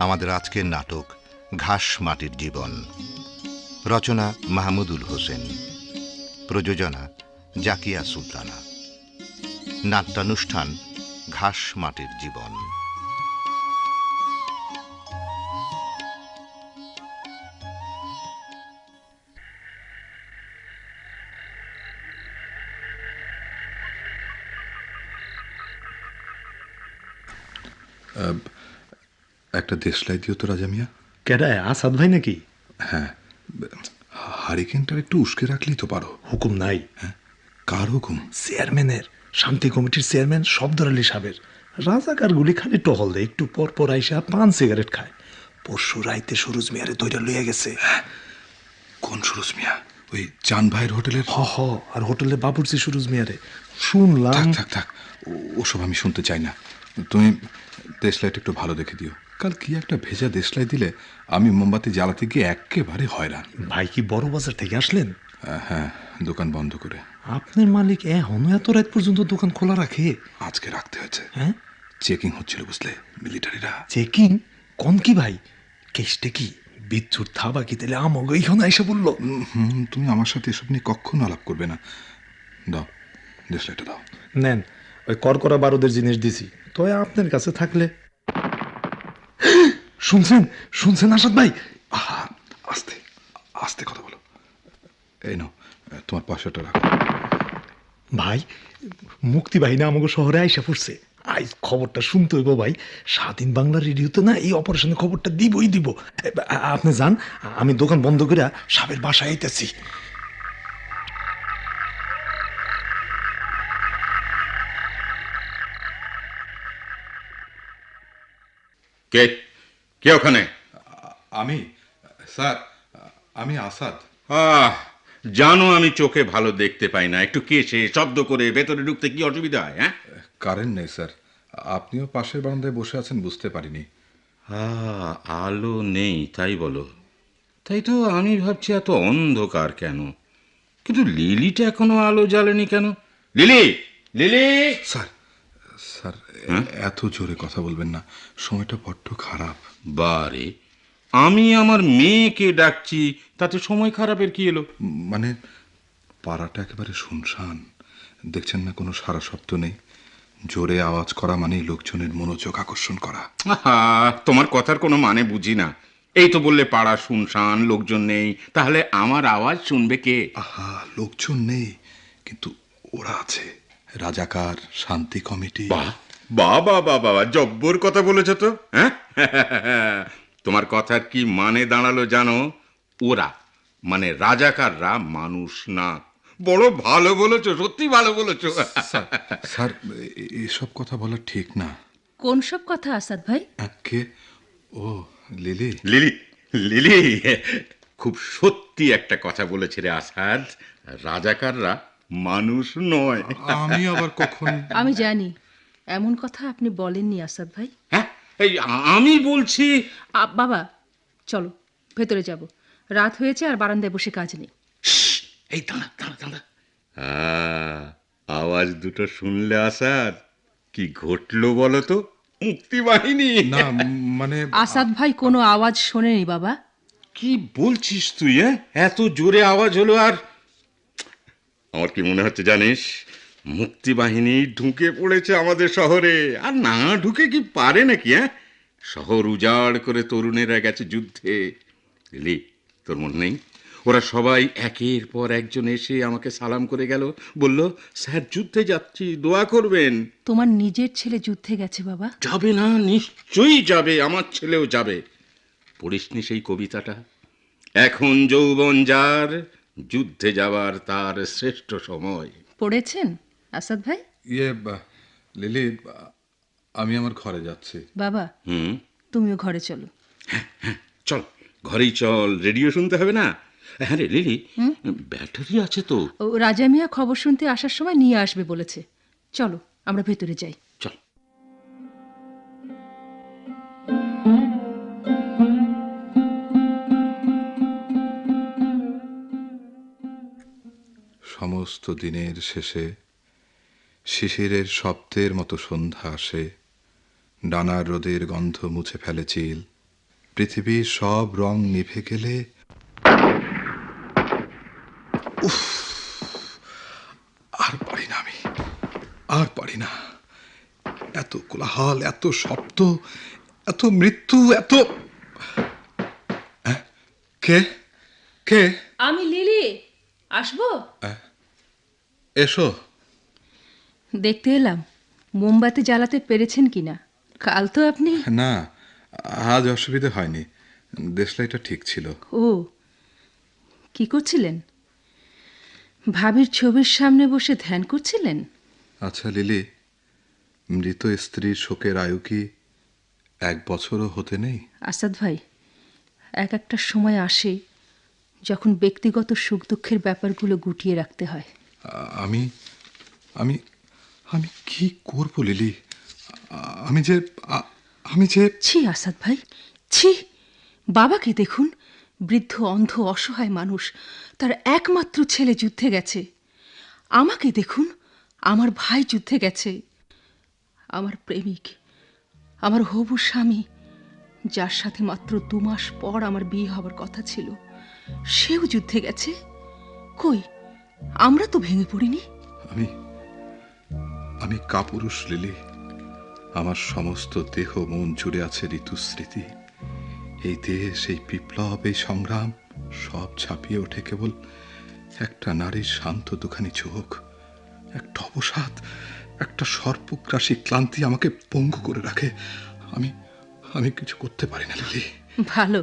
আমাদের আজকের নাটক ঘাস মাটির জীবন। রচনা মাহমুদুল হোসেন, প্রযোজনা জাকিয়া সুলতানা। নাট্যানুষ্ঠান ঘাস মাটির জীবন। একটা দেশলাই দিও তো রাজা মিয়া। কেডায়, আসাদ ভাই নাকি? হ্যাঁ, হারিকেনটা একটু উস্কে রাখলেই তো পারো। হুকুম নাই। হ্যাঁ, কার হুকুম? চেয়ারম্যানের, শান্তি কমিটির চেয়ারম্যান শব্দর আলী সাহেবের। রাজাকারগুলি খালি টহল দেয়, একটু পর পর আইসা পান সিগারেট খায়। পরশু রাইতে সুরজ মিয়ারে দইটা লইয়া গেছে। কোন সুরজ মিয়া? ওই চান ভাইয়ের হোটেলের? হ হ, আর হোটেলে বাবুর্চি সুরজ মিয়ারে শুনলাম। থাক থাক থাক, ওসব আমি শুনতে চাই না। তুমি দেশলাইটা একটু ভালো দেখে দিও। কাল কি একটা ভেজা দেশলাই দিলে আমি মোমবাতি জ্বালাতে গিয়ে একেবারে হয়রান। ভাই কি বড় বাজার থেকে আসলেন? হ্যাঁ, দোকান বন্ধ করে। আপনার মালিক এখনো এত রাত পর্যন্ত দোকান খোলা রাখে? আজকে রাখতে হয়েছে। হ্যাঁ, চেকিং হচ্ছিল বুঝলে, মিলিটারিরা। চেকিং? কোন কি ভাই? কেসটা কি? বিচ্ছুর থাবা কি তাহলে আমাকে এইখানে আইসা বললো? তুমি আমার সাথে এসব নিয়ে কখনো আলাপ করবে না। দাও দেশলাইটা দাও। নেন, ওই করকরা বারুদের জিনিস দিছি, তো আপনার কাছে থাকলে। শুনছেন শুনছেন আসাদ ভাই? আহা, আস্তে আস্তে কথা বলো। এই নাও, তোমার পাশেটা রাখো। ভাই, মুক্তি বাহিনী আমাকে শহরে আইসা পড়ছে। আজ খবরটা শুনতে হইব ভাই। স্বাধীন বাংলা রেডিওতে না এই অপারেশনের খবরটা দিবই দিব। আপনি যান, আমি দোকান বন্ধ করে সাবের বাসায় আইতেছি। কে কে ওখানে? আমি স্যার, আমি আসাদ। জানো আমি চোখে ভালো দেখতে পাই না, একটু কেসে শব্দ করে ভেতরে ঢুকতে কি অসুবিধা হয়? হ্যাঁ, কারেন্ট নেই স্যার। আপনিও পাশের বারান্দায় বসে আছেন, বুঝতে পারিনি। আলো নেই তাই বলো? তাই তো আমি ভাবছি এত অন্ধকার কেন, কিন্তু লিলিটা এখনো আলো জ্বালেনি কেন? Lily, lily! স্যার, স্যার এত জোরে কথা বলবেন না, সময়টা বড্ড খারাপ। বারে, আমি আমার মেয়েকে ডাকছি, তাতে সময় খারাপের কি এলো? মানে পাড়াটা একেবারে শুনশান, দেখছেন না কোনো সারা শব্দ নেই। জোরে আওয়াজ করা মানেই লোকজনের মনোযোগ আকর্ষণ করা। তোমার কথার কোনো মানে বুঝি না। এই তো বললে পাড়া শুনশান, লোকজন নেই, তাহলে আমার আওয়াজ শুনবে কে? আহা, লোকজন নেই কিন্তু ওরা আছে। রাজাকার, শান্তি কমিটি। বাবা, জব্বর কথা বলেছ তো। হ্যাঁ, তোমার কথার কি মানে দাঁড়ালো জানো? ওরা মানে রাজাকাররা মানুষ না। বড় ভালো বলেছো, সত্যি ভালো বলেছো। স্যার, এসব কথা বলা ঠিক না। কোন সব কথা আসাদ ভাই? কে? ও, লিলি। লিলি, লিলি খুব সত্যি একটা কথা বলেছে রে আসাদ। রাজাকাররা মানুষ নয়। আমি আবার কখন? আমি জানি এমন কথা আপনি বলেননি আসাদ ভাই। হ্যাঁ, এই আমি বলছি। বাবা চলো ভেতরে যাব, রাত হয়েছে আর বারান্দায় বসে কাজ নেই। এই দাঁড়া দাঁড়া দাঁড়া, আওয়াজ দুটো শুনলে আসাদ কি ঘটলো বলো তো? মুক্তি বাহিনী। না মানে আসাদ ভাই কোনো আওয়াজ শোনেনি বাবা। কি বলছিস তুই? এত জোরে আওয়াজ হলো, আর আমার কি মনে হচ্ছে জানিস, মুক্তি বাহিনী ঢুকে পড়েছে আমাদের শহরে। আর না ঢুকে কি পারে নাকি? শহর উজাড় করে তরুণেরা গেছে যুদ্ধে। লিলি, তোর মনে নেই? ওরা সবাই একের পর একজন এসে আমাকে সালাম করে গেল, বলল স্যার যুদ্ধে যাচ্ছি, দোয়া করবেন। তোমার নিজের ছেলে যুদ্ধে গেছে বাবা? যাবে না? নিশ্চয়ই যাবে, আমার ছেলেও যাবে। পড়িসনি সেই কবিতাটা? এখন যৌবন যার, যুদ্ধে যাবার তার শ্রেষ্ঠ সময়। পড়েছেন আসাদ ভাই? লিলি, আমি আমার ঘরে যাচ্ছি। বাবা তুমিও ঘরে চলো। চল, ঘরেই চল, রেডিও শুনতে হবে না? হ্যাঁ রে লিলি, ব্যাটারি আছে তো? ও রাজা মিয়া খবর শুনতে আসার সময় নিয়ে আসবে বলেছে। চলো আমরা ভেতরে যাই। চল। সমস্ত দিনের শেষে শিশিরের শব্দের মতো সন্ধ্যা আসে। ডানার রোদের গন্ধ মুছে ফেলে চিল। পৃথিবীর সব রং নিভে গেলে উফ, আর পারি না আমি, আর পারি না। এত কোলাহল, এত শব্দ, এত মৃত্যু, এত কে কে আমি লিলি, আসবো? এসো। দেখতে এলাম মোমবাতি জ্বালাতে পেরেছেন কিনা। কাল তো আপনি... না, আজ অসুবিধা হয়নি, দেশলাইটা ঠিক ছিল। ও, কি করছিলেন? ভাবির ছবির সামনে বসে ধ্যান করছিলেন? আচ্ছা লিলি, মৃত স্ত্রীর শোকের আয়ু কি 1 বছরও হতে নেই? আসাদ ভাই, এক একটা সময় আসে যখন ব্যক্তিগত সুখ দুঃখের ব্যাপারগুলো গুটিয়ে রাখতে হয়। আমি আমি আমি কি করব লিলি? আমি যে আমি যে ছি আসাদ ভাই, ছি! বাবাকে দেখুন, বৃদ্ধ অন্ধ অসহায় মানুষ, তার একমাত্র ছেলে যুদ্ধে গেছে। আমাকে দেখুন, আমার ভাই যুদ্ধে গেছে। আমার প্রেমিক, আমার হবু স্বামী, যার সাথে মাত্র 2 মাস পর আমার বিয়ে হবার কথা ছিল, সেও যুদ্ধে গেছে। কই, আমরা তো ভেঙে পড়িনি। আমি আমি কাপুরুষ লিলি। আমার সমস্ত দেহ মন জুড়ে আছে ঋতুস্মৃতি। এই দেশ, এই বিপ্লব, এই সংগ্রাম সব ছাপিয়ে ওঠে কেবল একটা নারীর শান্ত দুখানি চোখ, একটা অবসাদ, একটা সর্পগ্রাসী ক্লান্তি আমাকে পঙ্গু করে রাখে। আমি আমি কিছু করতে পারি না লিলি। ভালো।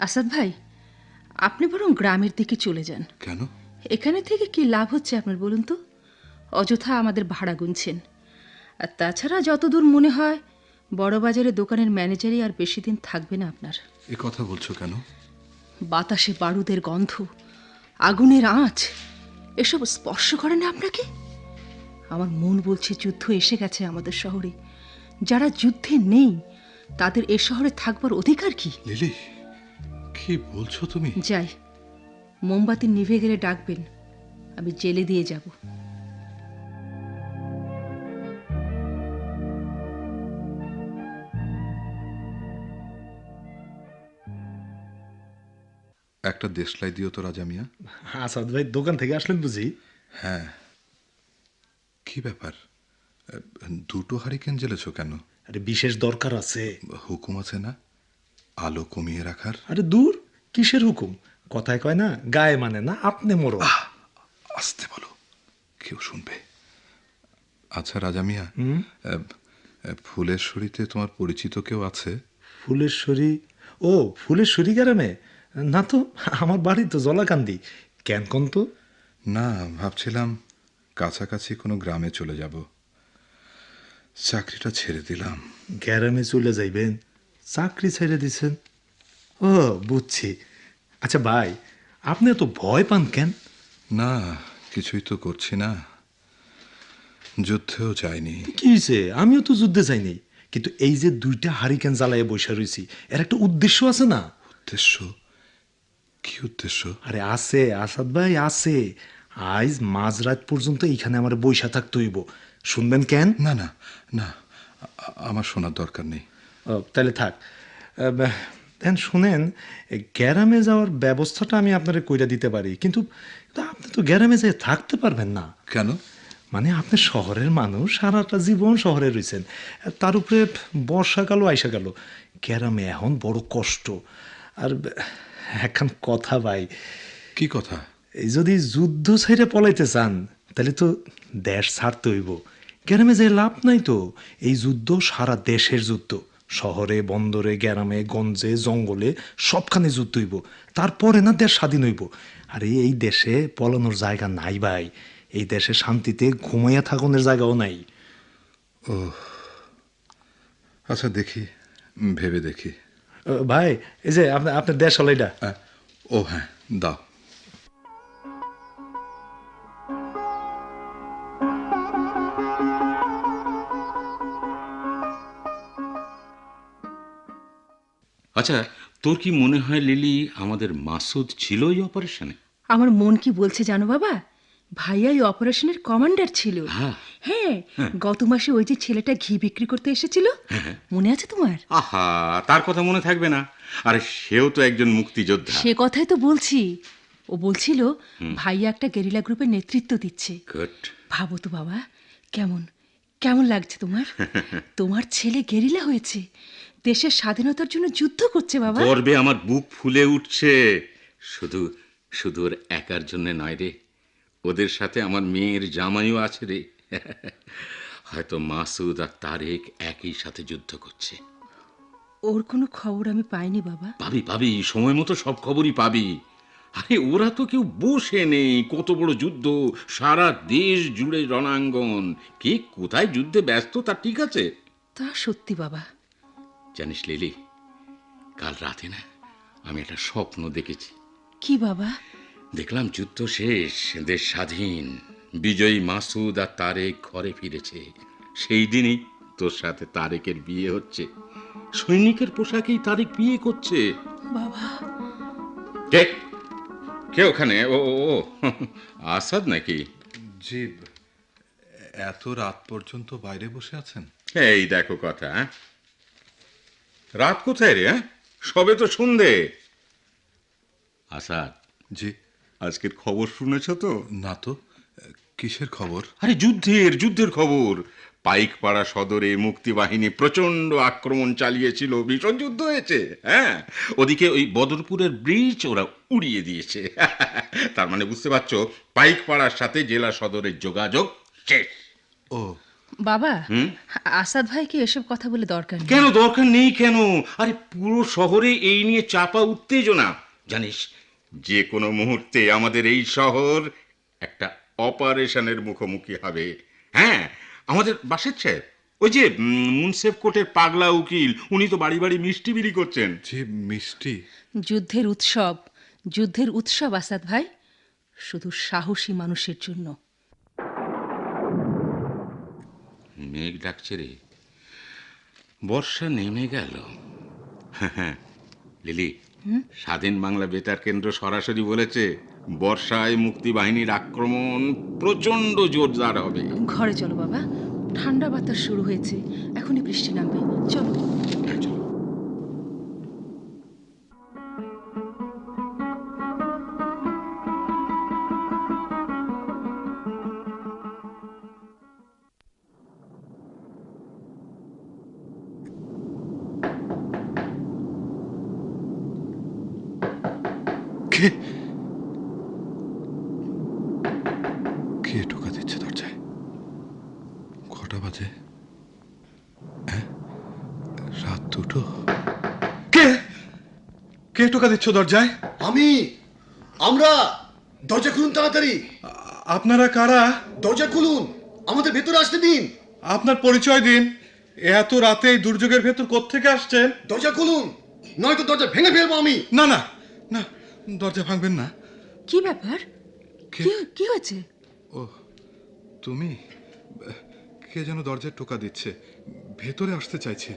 আসাদ ভাই, আপনি বরং গ্রামের দিকে চলে যান। কেন? এখানে থেকে কি লাভ হচ্ছে আপনার বলুন তো? অযথা আমাদের ভাড়া গুনছেন। আর তাছাড়া যতদূর মনে হয় বড় বাজারে দোকানের ম্যানেজারই আর বেশি দিন থাকবে না আপনার। এ কথা বলছো কেন? বাতাসে বারুদের গন্ধ, আগুনের আঁচ, এসব স্পর্শ করে না আপনাকে? আমার মন বলছে যুদ্ধ এসে গেছে আমাদের শহরে। যারা যুদ্ধে নেই তাদের এ শহরে থাকবার অধিকার কি? লিলি, কি বলছো তুমি? যাই, মোমবাতি নিভে গেলে ডাকবেন, আমি জেলে দিয়ে যাব। একটা দেশলাই দিও তো রাজা মিয়া। আসাদ ভাই দোকান থেকে আসলেন বুঝি? হ্যাঁ। কি ব্যাপার, 2টো হারিকেন জ্বেলেছো কেন? আরে বিশেষ দরকার আছে। হুকুম আছে না আলো কমিয়ে রাখার? আরে দূর, কিসের হুকুম? কথায় কয় না, গায়ে মানে না, আপনি মরো। আসতে বলো, কেউ শুনবে। আচ্ছা রাজা মিয়া, ফুলেশ্বরীতে তোমার পরিচিত কেউ আছে? ফুলেশ্বরী? ও, ফুলেশ্বরী গ্রামে? না তো, আমার বাড়ি তো জলাকান্দি। কেন কোন তো? না, ভাবছিলাম কাছাকাছি কোনো গ্রামে চলে যাব। চাকরিটা ছেড়ে দিলাম। গ্রামে চলে যাইবেন? চাকরি ছেড়ে দিছেন? ও, বুঝছি। আচ্ছা ভাই, আপনি এত ভয় পান কেন? না, কিছুই তো করছি না, যুদ্ধেও যাইনি। কি হয়েছে? আমিও তো যুদ্ধে যাইনি, কিন্তু এই যে 2টা হারিকেন জ্বালাইয়া বসে রয়েছি, এর একটা উদ্দেশ্য আছে না? উদ্দেশ্য? কি উদ্দেশ্য? আরে আছে আসাদ ভাই, আছে। আজ মাঝরাত পর্যন্ত এইখানে আমার বইসা থাকতে হইব। শুনবেন কেন? না না না, আমার শোনার দরকার নেই। ও, তাহলে থাক। দেন শুনেন, গ্যারামে যাওয়ার ব্যবস্থাটা আমি আপনারে কইরা দিতে পারি, কিন্তু আপনি তো গ্যারামে যেয়ে থাকতে পারবেন না। কেন? মানে আপনি শহরের মানুষ, সারাটা জীবন শহরে রয়েছেন, তার উপরে বর্ষাকালও আইসা গেল। গ্যারামে এখন বড় কষ্ট। আর একখান কথা ভাই। কি কথা? এই যদি যুদ্ধ ছেড়ে পলাইতে চান তাহলে তো দেশ ছাড়তে হইব। গ্রামে যে লাভ নাই তো। এই যুদ্ধ সারা দেশের যুদ্ধ। শহরে, বন্দরে, গ্রামে, গঞ্জে, জঙ্গলে সবখানে যুদ্ধ হইব, তারপরে না দেশ স্বাধীন হইব। আর এই দেশে পলানোর জায়গা নাই ভাই। এই দেশে শান্তিতে ঘুমাইয়া থাকনের জায়গাও নাই। ও আচ্ছা, দেখি, ভেবে দেখি। ভাই, এই যে আপনার দেশ হলো এটা। ও হ্যাঁ, দাও। আচ্ছা, তোর কি মনে হয় লিলি, আমাদের মাসুদ ছিল ওই অপারেশনে? আমার মন কি বলছে জানো বাবা? ভাইয়া এই অপারেশনের কমান্ডার ছিল। হ্যাঁ, গত মাসে ওই যে ছেলেটা ঘি বিক্রি করতে এসেছিল, মনে আছে তোমার? আহা, তার কথা মনে থাকবে না? আরে সেও তো একজন মুক্তিযোদ্ধা। সে কথাই তো বলছি। ও বলছিল ভাইয়া একটা গেরিলা গ্রুপের নেতৃত্ব দিচ্ছে। গুড। ভাবো তো বাবা, কেমন কেমন লাগছে তোমার? তোমার ছেলে গেরিলা হয়েছে, দেশের স্বাধীনতার জন্য যুদ্ধ করছে বাবা। গর্বে আমার বুক ফুলে উঠছে। শুধু শুধু ওর একার জন্য নয় রে, ওদের সাথে আমার মেয়ের জামাইও আছে রে। হয়তো মাসুদ আর তারেক একই সাথে যুদ্ধ করছে। ওর কোনো খবর আমি পাইনি বাবা। পাবি পাবি, সময় মতো সব খবরই পাবি। আরে ওরা তো কেউ বসে নেই, কত বড় যুদ্ধ, সারা দেশ জুড়ে রণাঙ্গন। কে কোথায় যুদ্ধে ব্যস্ত তা ঠিক আছে। তা সত্যি বাবা। জানিস লিলি, কাল রাতে না আমি একটা স্বপ্ন দেখেছি। কি বাবা? দেখলাম যুদ্ধ শেষ, দেশ স্বাধীন, বিজয়ী মাসুদ আর তারেক ঘরে ফিরেছে। সেই দিনই তোর সাথে তারেকের বিয়ে হচ্ছে। সৈনিকের পোশাকেই তারেক বিয়ে করছে। বাবা, কে কে ওখানে? ও ও ও, আসাদ নাকি? জি, এত রাত পর্যন্ত বাইরে বসে আছেন? এই দেখো কথা। রাত কোথায় রে? সবে তো সন্ধে। আসাদ, জি। আজকের খবর শুনেছ তো? না তো, কিসের খবর? আরে যুদ্ধের খবর। পাইকপাড়া সদরে মুক্তিবাহিনী প্রচন্ড আক্রমণ চালিয়েছিল, ভীষণ যুদ্ধ হয়েছে। হ্যাঁ, ওদিকে ওই বদরপুরের ব্রিজ ওরা উড়িয়ে দিয়েছে। তার মানে বুঝতে পারছো, পাইকপাড়ার সাথে জেলা সদরের যোগাযোগ শেষ। ও বাবা, আসাদ ভাইকে এসব কথা বলে দরকার নেই। কেন দরকার নেই কেন? আরে পুরো শহরে এই নিয়ে চাপা উত্তেজনা। জানিস, যে কোনো মুহূর্তে আমাদের এই শহর একটা অপারেশনের মুখোমুখি হবে। হ্যাঁ, আমাদের বাসের সাহেব, ওই যে মুন্সেফ কোর্টের পাগলা উকিল, উনি তো বাড়ি বাড়ি মিষ্টি বিলি করছেন। জি, মিষ্টি। যুদ্ধের উৎসব আসাদ ভাই, শুধু সাহসী মানুষের জন্য। মেঘ ডাকছে রে, বর্ষা নেমে গেল। হ্যাঁ লিলি, স্বাধীন বাংলা বেতার কেন্দ্র সরাসরি বলেছে বর্ষায় মুক্তি বাহিনীর আক্রমণ প্রচন্ড জোরদার হবে। ঘরে চলো বাবা, ঠান্ডা বাতাস শুরু হয়েছে, এখনই বৃষ্টি নামবে। চলো। কে কে টোকা দিচ্ছে দরজায়? কটা বাজে? হ্যাঁ, রাত দুটো। কে কে টোকা দিচ্ছ দরজায়? আমরা। দরজা খুলুন তাড়াতাড়ি। আপনারা কারা? দরজা খুলুন, আমাদের ভেতরে আসতে দিন। আপনার পরিচয় দিন। এত রাতে এই দুর্যোগের ভেতর কোত্থেকে আসছেন? দরজা খুলুন, নয়তো দরজা ভেঙে ফেলবো আমি। না না না, দরজা ভাঙবেন না। কি ব্যাপার? কি হয়েছে? ও, তুমি? কে যেন দরজায় টোকা দিচ্ছে, ভেতরে আসতে চাইছে।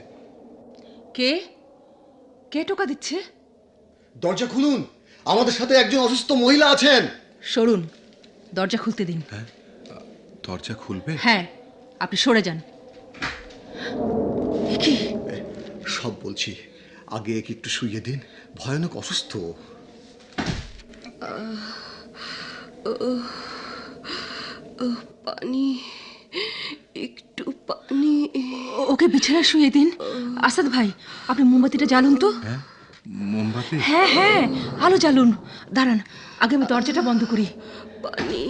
কে কে টোকা দিচ্ছে? দরজা খুলুন, আমাদের সাথে একজন অসুস্থ মহিলা আছেন। সরুন, দরজা খুলতে দিন। দরজা খুলবে? হ্যাঁ, আপনি সরে যান। কি? সব বলছি, আগে একে একটু শুইয়ে দিন, ভয়ানক অসুস্থ। পানি, একটু পানি। ওকে বিছানায় শুয়ে দিন। আসাদ ভাই, আপনি মোমবাতিটা জ্বালুন তো। মোমবাতি? হ্যাঁ হ্যাঁ, আলো জ্বালুন। দাঁড়ান, আগে আমি দরজাটা বন্ধ করি। পানি,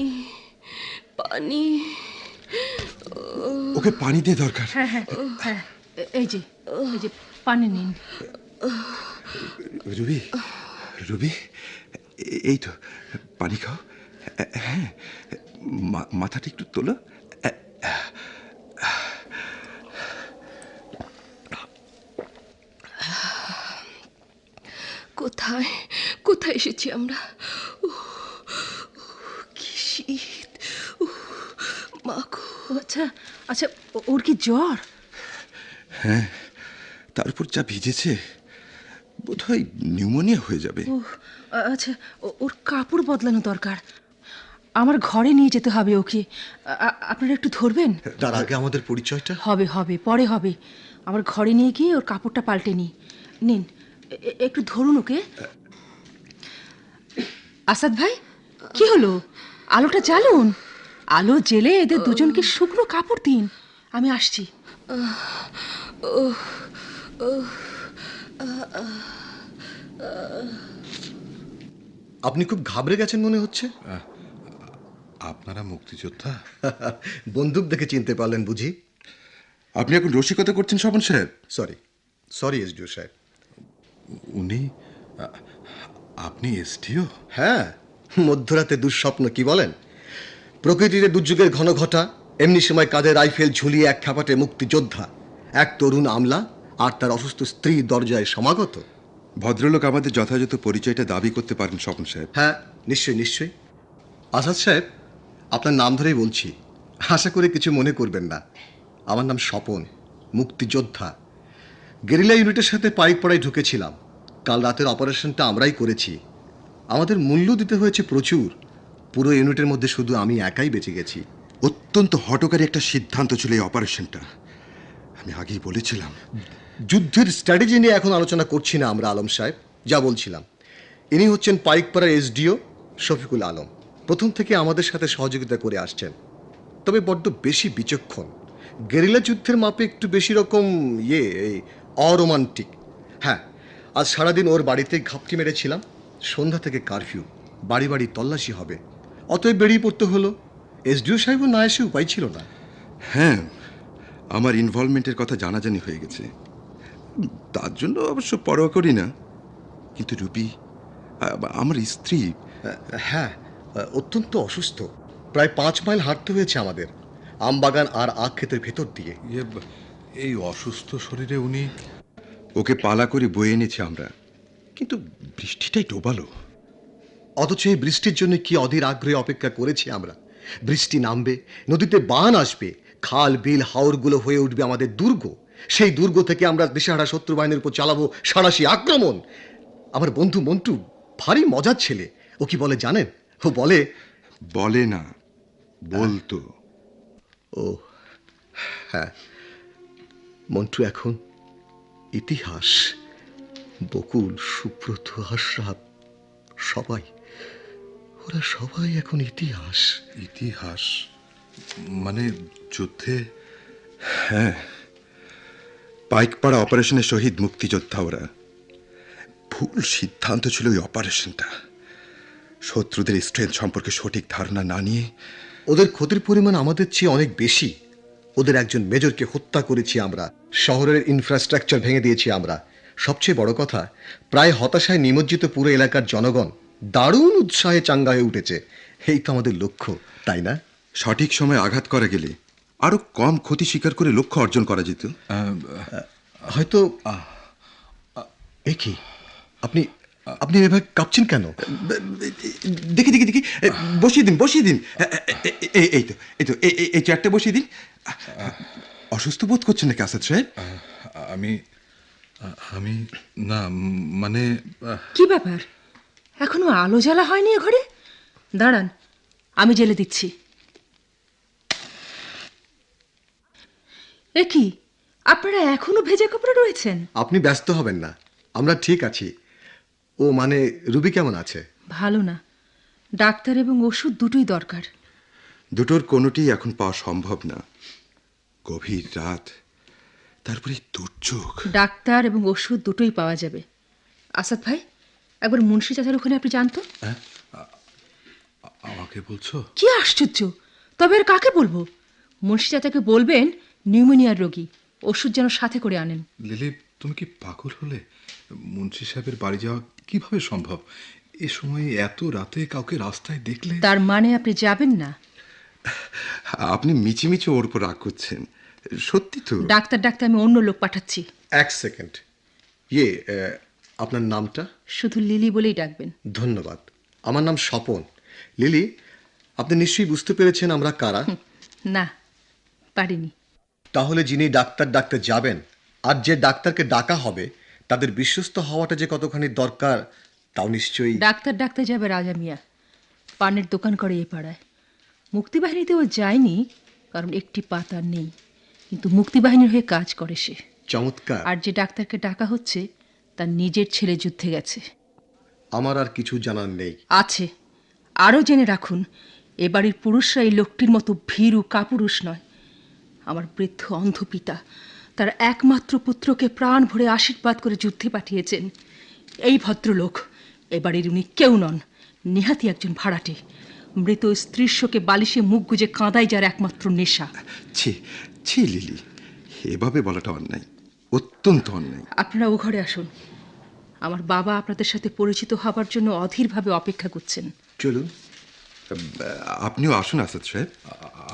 পানি। ওকে পানি দিয়ে দরকার। হ্যাঁ হ্যাঁ হ্যাঁ, এই যে পানি নিন। রুবি, রুবি, এই তো পানি খাও। হ্যাঁ, মাথাটা একটু তোলো। কোথায় কোথায় এসেছি আমরা? কি শীত! মা গো! আচ্ছা আচ্ছা, ওর কি জ্বর? হ্যাঁ, তারপর যা ভিজেছে, বোধহয় নিউমোনিয়া হয়ে যাবে। আচ্ছা, ওর কাপড় বদলানো দরকার। আমার ঘরে নিয়ে যেতে হবে ওকে। আপনারা একটু ধরবেন? তার আগে আমাদের পরিচয়টা। হবে হবে, পরে হবে। আমার ঘরে নিয়ে গিয়ে ওর কাপড়টা পাল্টে নিই। নিন, একটু ধরুন ওকে। আসাদ ভাই, কি হলো? আলোটা জ্বালুন। আলো জেলে এদের দুজনকে শুকনো কাপড় দিন। আমি আসছি। আপনি খুব ঘাবড়ে গেছেন মনে হচ্ছে। আপনারা মুক্তিযোদ্ধা? বন্দুক দেখে চিনতে পারলেন বুঝি? আপনি এখন রসিকতা করছেন স্বপন সাহেব? সরি সরি এসডিও সাহেব। উনি আপনি এসডিও? হ্যাঁ, মধ্যরাতে দুঃস্বপ্ন কি বলেন? প্রকৃতিতে দুর্যোগের ঘন ঘটা, এমনি সময় কাঁধে রাইফেল ঝুলিয়ে এক খ্যাপাটে মুক্তিযোদ্ধা, এক তরুণ আমলা আর তার অসুস্থ স্ত্রী দরজায় সমাগত। ভদ্রলোক আমাদের যথাযথ পরিচয়টা দাবি করতে পারেন স্বপন সাহেব? হ্যাঁ, নিশ্চয়ই নিশ্চয়ই। আসাদ সাহেব, আপনার নাম ধরেই বলছি, আশা করে কিছু মনে করবেন না। আমার নাম স্বপন, মুক্তিযোদ্ধা। গেরিলা ইউনিটের সাথে পাড়ায় ঢুকেছিলাম। কাল রাতের অপারেশনটা আমরাই করেছি। আমাদের মূল্য দিতে হয়েছে প্রচুর। পুরো ইউনিটের মধ্যে শুধু আমি একাই বেঁচে গেছি। অত্যন্ত হঠকারী একটা সিদ্ধান্ত ছিল এই অপারেশনটা, আমি আগেই বলেছিলাম। যুদ্ধের স্ট্র্যাটেজি নিয়ে এখন আলোচনা করছি না আমরা আলম সাহেব। যা বলছিলাম, ইনি হচ্ছেন পাইকপাড়ার এসডিও শফিকুল আলম। প্রথম থেকে আমাদের সাথে সহযোগিতা করে আসছেন, তবে বড্ড বেশি বিচক্ষণ। গেরিলা যুদ্ধের মাপে একটু বেশি রকম এই অরোমান্টিক। হ্যাঁ, আজ সারাদিন ওর বাড়িতে ঘাপটি মেরেছিলাম। সন্ধ্যা থেকে কারফিউ, বাড়ি বাড়ি তল্লাশি হবে, অতএব বেরিয়ে পড়তে হলো। এসডিও সাহেবও না এসে উপায় ছিল না। হ্যাঁ, আমার ইনভলভমেন্টের কথা জানাজানি হয়ে গেছে, তার জন্য অবশ্য পরোয়া করি না। কিন্তু রুবি, আমার স্ত্রী। হ্যাঁ, অত্যন্ত অসুস্থ। প্রায় 5 মাইল হাঁটতে হয়েছে আমাদের, আমবাগান আর আখ ক্ষেতের ভেতর দিয়ে। এই অসুস্থ শরীরে উনি? ওকে পালা করে বয়ে এনেছি আমরা, কিন্তু বৃষ্টিটাই ডোবালো। অথচ এই বৃষ্টির জন্য কি অধীর আগ্রহে অপেক্ষা করেছি আমরা। বৃষ্টি নামবে, নদীতে বান আসবে, খাল বিল হাওরগুলো হয়ে উঠবে আমাদের দুর্গ। সেই দুর্গ থেকে আমরা দিশেহারা শত্রু বাহিনীর উপর চালাবো সাঁড়াশি আক্রমণ। আমার বন্ধু মন্টু ভারী মজার ছেলে। ও কি বলে জানেন? ও বলে, বলে না, বলতো। ও হ্যাঁ, মন্টু এখন ইতিহাস। বকুল, সুব্রত, আশরাফ, সবাই, ওরা সবাই এখন ইতিহাস। ইতিহাস মানে যুদ্ধে? হ্যাঁ, পাইকপাড়া অপারেশনের শহীদ মুক্তিযোদ্ধা ওরা। ভুল সিদ্ধান্ত ছিল ওই অপারেশনটা। শত্রুদের স্ট্রেংথ সম্পর্কে সঠিক ধারণা না নিয়ে। ওদের ক্ষতির পরিমাণ আমাদের চেয়ে অনেক বেশি। ওদের একজন মেজরকে হত্যা করেছি আমরা, শহরের ইনফ্রাস্ট্রাকচার ভেঙে দিয়েছি আমরা। সবচেয়ে বড় কথা, প্রায় হতাশায় নিমজ্জিত পুরো এলাকার জনগণ দারুণ উৎসাহে চাঙ্গা হয়ে উঠেছে। এই তো আমাদের লক্ষ্য, তাই না? সঠিক সময়ে আঘাত করা গেলে আরো কম ক্ষতি স্বীকার করে লক্ষ্য অর্জন করা যেত। হয়তো। এ কি, আপনি আপনি এভাবে কাঁপছেন কেন? দেখি দেখি দেখি, বসিয়ে দিন বসিয়ে দিন। এই তো এই তো এই চেয়ারটা বসিয়ে দিন। অসুস্থ বোধ করছেন নাকি আসাদ সাহেব? আমি আমি না, মানে কি ব্যাপার, এখনো আলো জ্বালা হয়নি এ ঘরে? দাঁড়ান, আমি জেলে দিচ্ছি। এ কি, আপনারা এখনো ভেজা কাপড়ে রয়েছেন? আপনি ব্যস্ত হবেন না, আমরা ঠিক আছি। ও মানে রুবি কেমন আছে? ভালো না, ডাক্তার এবং ওষুধ দুটোই দরকার। দুটোর কোনোটি এখন পাওয়া সম্ভব না। গভীর রাত, তারপরে দুর্যোগ। ডাক্তার এবং ওষুধ দুটোই পাওয়া যাবে। আসাদ ভাই, একবার মুন্সি চাচার ওখানে আপনি জানতো। আমাকে বলছো? কি আশ্চর্য! তবে আর কাকে বলবো? মুন্সি চাচাকে বলবেন নিউমোনিয়ার রোগী, ওষুধ যেন সাথে করে আনেন। লিলি, তুমি কি পাগল হলে? মুন্সি সাহেবের বাড়ি যাওয়া কিভাবে সম্ভব এ সময় এত রাতে কাউকে রাস্তায় দেখলে? তার মানে আপনি যাবেন না? আপনি মিচিমিচি ওর উপর রাগ করছেন। সত্যি তো। ডাক্তার ডাক্তার আমি অন্য লোক পাঠাচ্ছি। এক সেকেন্ড, আপনার নামটা? শুধু লিলি বলেই ডাকবেন। ধন্যবাদ। আমার নাম স্বপন। লিলি, আপনি নিশ্চয়ই বুঝতে পেরেছেন আমরা কারা? না, পারিনি। তাহলে যিনি ডাক্তার ডাকতে যাবেন আর যে ডাক্তারকে ডাকা হবে, তাদের বিশ্বস্ত হওয়াটা যে কতখানি দরকার তাও নিশ্চয়ই। ডাক্তার ডাক্তার যাবে রাজা মিয়া, পানের দোকান করে এ পাড়ায়। মুক্তিবাহিনীতেও যায়নি, কারণ একটি পাতা নেই, কিন্তু মুক্তিবাহিনীর হয়ে কাজ করে সে। চমৎকার। আর যে ডাক্তারকে ডাকা হচ্ছে তার নিজের ছেলে যুদ্ধে গেছে। আমার আর কিছু জানার নেই। আছে, আরও জেনে রাখুন, এ বাড়ির পুরুষরা এই লোকটির মতো ভীরু কাপুরুষ নয়। আমার বৃদ্ধ অন্ধ পিতা তার একমাত্র পুত্রকে প্রাণ ভরে আশীর্বাদ করে যুদ্ধে পাঠিয়েছেন। এই ভদ্রলোক এ বাড়ির উনি কেউ নন, নিহাতি একজন ভাড়াটে। মৃত স্ত্রীর শোকে বালিশে মুখ গুজে কাঁদাই যার একমাত্র নেশা। ছি ছি লিলি, এভাবে বলাটা অন্যায়, অত্যন্ত অন্যায়। আপনারা ও ঘরে আসুন। আমার বাবা আপনাদের সাথে পরিচিত হবার জন্য অধীরভাবে অপেক্ষা করছেন। চলুন। আপনিও আসুন আসাদ সাহেব।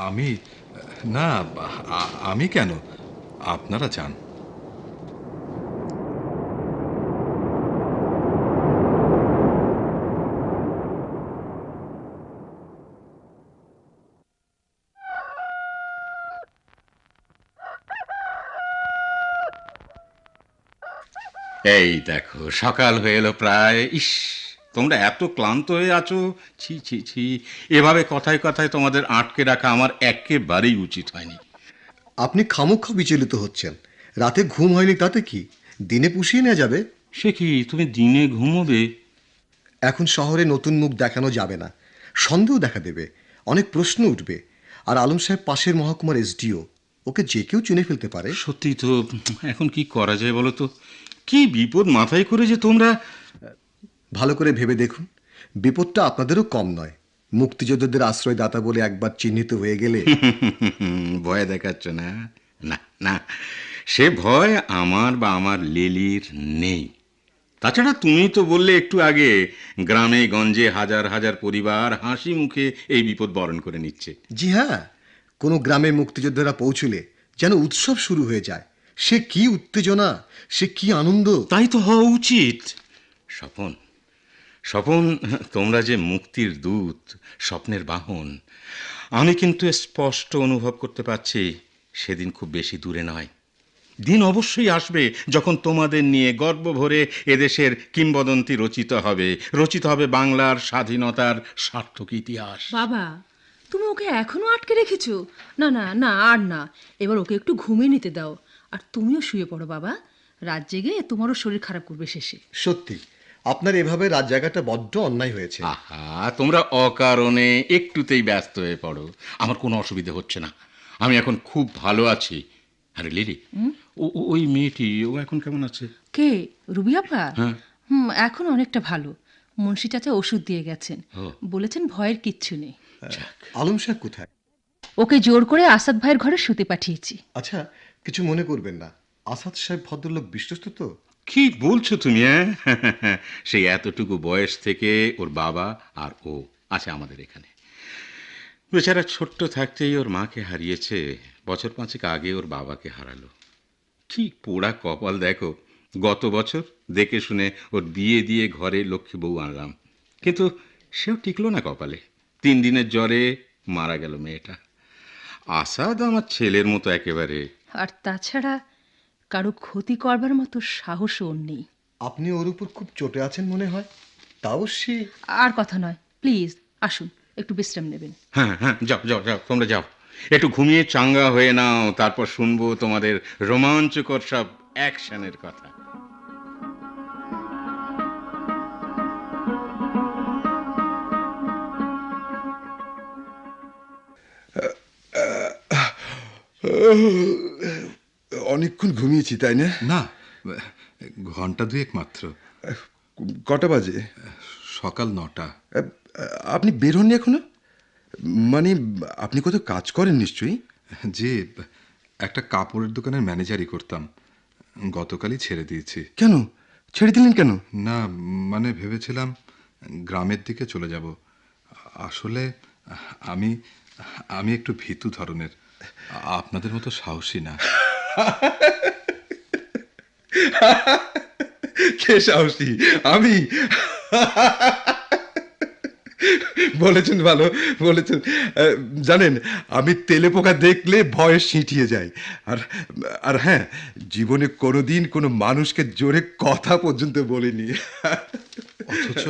আমি না, আমি কেন, আপনারা যান। এই দেখো সকাল হয়ে এলো প্রায়। ইস, তোমরা এত ক্লান্ত হয়ে আছো। ছি ছি ছি, এভাবে কথায় কথায় তোমাদের আটকে রাখা আমার একেবারেই উচিত হয়নি। আপনি খামোক্ষা বিচলিত হচ্ছেন। রাতে ঘুম হয়নি তাতে কি, দিনে পুষিয়ে নেওয়া যাবে। সে কি, তুমি দিনে ঘুমোবে? এখন শহরে নতুন মুখ দেখানো যাবে না, সন্দেহ দেখা দেবে, অনেক প্রশ্ন উঠবে। আর আলম সাহেব পাশের মহকুমার এসডিও, ওকে যে কেউ চিনে ফেলতে পারে। সত্যি তো, এখন কি করা যায় বলো তো? কি বিপদ মাথায় করে যে তোমরা। ভালো করে ভেবে দেখুন, বিপদটা আপনাদেরও কম নয়। মুক্তিযোদ্ধাদের আশ্রয়দাতা বলে একবার চিহ্নিত হয়ে গেলে। ভয় দেখাচ্ছ না? না না, সে ভয় আমার বা আমার লিলির নেই। তাছাড়া তুমি তো বললে একটু আগে, গ্রামে গঞ্জে হাজার হাজার পরিবার হাসি মুখে এই বিপদ বরণ করে নিচ্ছে। জি হ্যাঁ, কোনো গ্রামে মুক্তিযোদ্ধারা পৌঁছলে যেন উৎসব শুরু হয়ে যায়। সে কি উত্তেজনা, সে কি আনন্দ। তাই তো হওয়া উচিত। স্বপন, স্বপন, তোমরা যে মুক্তির দূত, স্বপ্নের বাহন, আমি কিন্তু স্পষ্ট অনুভব করতে পারছি সেদিন খুব বেশি দূরে নয়। দিন অবশ্যই আসবে যখন তোমাদের নিয়ে গর্ব ভরে এদেশের কিংবদন্তি রচিত হবে বাংলার স্বাধীনতার সার্থক ইতিহাস। বাবা, তুমি ওকে এখনো আটকে রেখেছো? না না না, আর না, এবার ওকে একটু ঘুমিয়ে নিতে দাও। আর তুমিও শুয়ে পড়ো বাবা, রাত জেগে তোমারও শরীর খারাপ করবে শেষে। সত্যি আপনার এভাবে রাত জায়গাটা বড্ড অন্যায় হয়েছে। আহা, তোমরা অকারণে একটুতেই ব্যস্ত হয়ে পড়ো। আমার কোনো অসুবিধা হচ্ছে না, আমি এখন খুব ভালো আছি। আরে লিলি, ওই মেয়েটি, ও এখন কেমন আছে? কে, রুবি আপা? হ্যাঁ। এখন অনেকটা ভালো। মুন্সি চাচা ওষুধ দিয়ে গেছেন, বলেছেন ভয়ের কিচ্ছু নেই। আলম সাহেব কোথায়? ওকে জোর করে আসাদ ভাইয়ের ঘরে শুতে পাঠিয়েছি। আচ্ছা, কিছু মনে করবেন না, আসাদ সাহেব ভদ্রলোক বিশ্বস্ত তো। কি বলছো তুমি? সেই এতটুকু বয়স থেকে ওর বাবা আর ও আছে আমাদের এখানে। বেচারা ছোট্ট থাকতেই ওর মাকে হারিয়েছে, বছর 5 আগে ওর বাবাকে হারালো। কি পোড়া কপাল দেখো, গত বছর দেখে শুনে ওর বিয়ে দিয়ে ঘরে লক্ষ্মী বউ আনলাম, কিন্তু সেও টিকলো না কপালে। 3 দিনের জ্বরে মারা গেল মেয়েটা। আসাদ আমার ছেলের মতো একেবারে। আর তাছাড়া কারো ক্ষতি করবার মতো সাহসও ওর নেই। আপনি ওর উপর খুব চটে আছেন মনে হয়। তাও সে। আর কথা নয়, প্লিজ আসুন, একটু বিশ্রাম নেবেন। হ্যাঁ হ্যাঁ, যাও যাও যাও, তোমরা যাও, একটু ঘুমিয়ে চাঙ্গা হয়ে নাও, তারপর শুনবো তোমাদের রোমাঞ্চকর সব অ্যাকশনের কথা। অনেকক্ষণ ঘুমিয়েছি তাই না? না, ঘন্টা 2 মাত্র। কটা বাজে? সকাল 9টা। আপনি বের হননি এখনো? মানে আপনি কোথাও কাজ করেন নিশ্চয়ই? যে একটা কাপড়ের দোকানের ম্যানেজারই করতাম, গতকালই ছেড়ে দিয়েছি। কেন ছেড়ে দিলেন কেন? না, মানে ভেবেছিলাম গ্রামের দিকে চলে যাব। আসলে আমি আমি একটু ভীতু ধরনের, আপনাদের মতো সাহসী না। কে সাহসী? আমি? বলেছেন, ভালো বলেছেন। জানেন, আমি তেলে পোকা দেখলে ভয়ে সিঁটিয়ে যাই। আর আর হ্যাঁ, জীবনে কোনোদিন কোনো মানুষকে জোরে কথা পর্যন্ত বলিনি। অথচ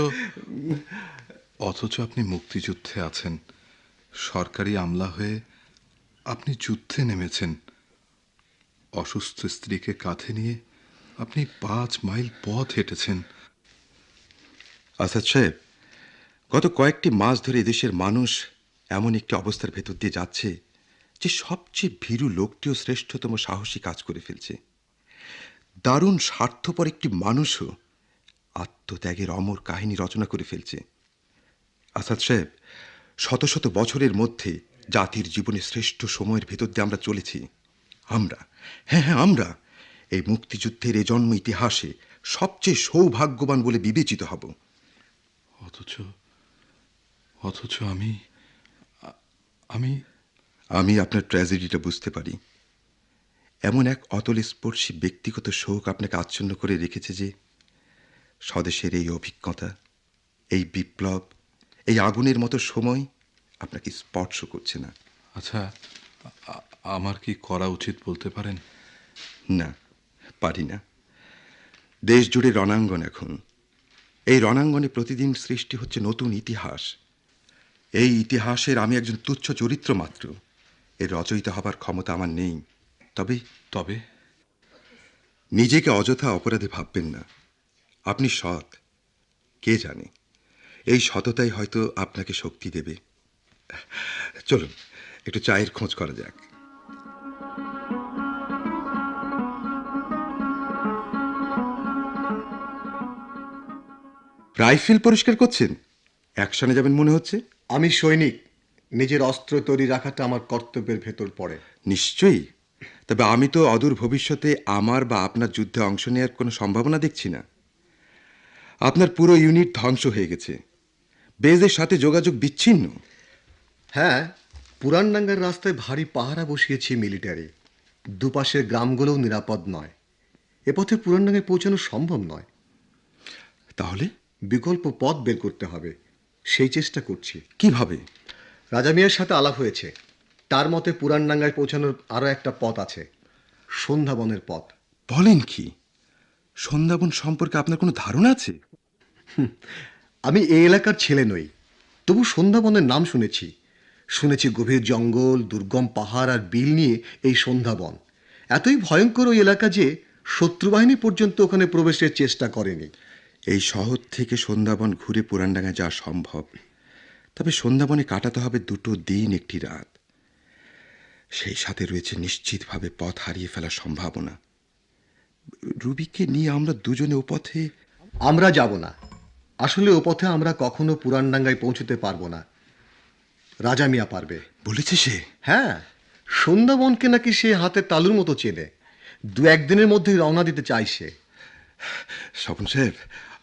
অথচ আপনি মুক্তিযুদ্ধে আছেন, সরকারি আমলা হয়ে আপনি যুদ্ধে নেমেছেন। অসুস্থ স্ত্রীকে কাঁধে নিয়ে আপনি 5 মাইল পথ হেঁটেছেন। আসাদ সাহেব, গত কয়েকটি মাস ধরে এদেশের মানুষ এমন একটি অবস্থার ভেতর দিয়ে যাচ্ছে যে সবচেয়ে ভীরু লোকটিও শ্রেষ্ঠতম সাহসী কাজ করে ফেলছে। দারুণ স্বার্থপর একটি মানুষও আত্মত্যাগের অমর কাহিনী রচনা করে ফেলছে। আসাদ সাহেব, শত শত বছরের মধ্যে জাতির জীবনে শ্রেষ্ঠ সময়ের ভেতর দিয়ে আমরা চলেছি। আমরা, হ্যাঁ হ্যাঁ আমরা, এই মুক্তিযুদ্ধের এ জন্ম ইতিহাসে সবচেয়ে সৌভাগ্যবান বলে বিবেচিত হব। অথচ অথচ আমি আমি আমি আপনার ট্র্যাজেডিটা বুঝতে পারি। এমন এক অতল স্পর্শী ব্যক্তিগত শোক আপনাকে আচ্ছন্ন করে রেখেছে যে স্বদেশের এই অভিজ্ঞতা, এই বিপ্লব, এই আগুনের মতো সময় আপনাকে স্পর্শ করছে না। আচ্ছা, আমার কি করা উচিত বলতে পারেন? না, পারি না। দেশ জুড়ে রণাঙ্গন এখন। এই রণাঙ্গনে প্রতিদিন সৃষ্টি হচ্ছে নতুন ইতিহাস। এই ইতিহাসের আমি একজন তুচ্ছ চরিত্র মাত্র। এর রচয়িতা হবার ক্ষমতা আমার নেই। তবে তবে নিজেকে অযথা অপরাধী ভাববেন না। আপনি সৎ, কে জানে এই সততাই হয়তো আপনাকে শক্তি দেবে। চলুন একটু চায়ের খোঁজ করা যাক। রাইফেল পরিষ্কার করছেন? অ্যাকশনে যাবেন মনে হচ্ছে। আমি সৈনিক, নিজের অস্ত্র তৈরি রাখাটা আমার কর্তব্যের ভেতর পড়ে। নিশ্চয়ই। তবে আমি তো অদূর ভবিষ্যতে আমার বা আপনার যুদ্ধে অংশ নেওয়ার কোনো সম্ভাবনা দেখছি না। আপনার পুরো ইউনিট ধ্বংস হয়ে গেছে, বেজের সাথে যোগাযোগ বিচ্ছিন্ন। হ্যাঁ, পুরানডাঙ্গার রাস্তায় ভারী পাহারা বসিয়েছি মিলিটারি। দুপাশের গ্রামগুলোও নিরাপদ নয়। এ পথে পুরানডাঙ্গায় পৌঁছানো সম্ভব নয়। তাহলে বিকল্প পথ বের করতে হবে, সেই চেষ্টা করছি। কিভাবে? রাজা মিয়ার সাথে আলাপ হয়েছে। তার মতে পুরানডাঙ্গায় পৌঁছানোর আরও একটা পথ আছে, সন্ধ্যাবনের পথ। বলেন কি? সন্ধ্যাবন সম্পর্কে আপনার কোনো ধারণা আছে? আমি এই এলাকার ছেলে নই, তবু সন্ধ্যাবনের নাম শুনেছি। শুনেছি গভীর জঙ্গল, দুর্গম পাহাড় আর বিল নিয়ে এই সন্ধ্যাবন। এতই ভয়ঙ্কর ওই এলাকা যে শত্রুবাহিনী পর্যন্ত ওখানে প্রবেশের চেষ্টা করেনি। এই শহর থেকে সন্ধ্যাবন ঘুরে পুরানডাঙ্গায় যাওয়া সম্ভব, তবে সন্ধ্যাবনে কাটাতে হবে 2 দিন 1 রাত। সেই সাথে রয়েছে নিশ্চিতভাবে পথ হারিয়ে ফেলার সম্ভাবনা। রুবিকে নিয়ে আমরা দুজনে ও পথে। আমরা যাব না। আসলে ও পথে আমরা কখনো পুরানডাঙ্গায় পৌঁছতে পারবো না। রাজা মিয়া পারবে। বলেছে সে? হ্যাঁ, সন্ধ্যাবনকে নাকি সে হাতে তালুর মতো চেনে। 2-1 দিনের মধ্যেই রওনা দিতে চাই সে। স্বপন সাহেব,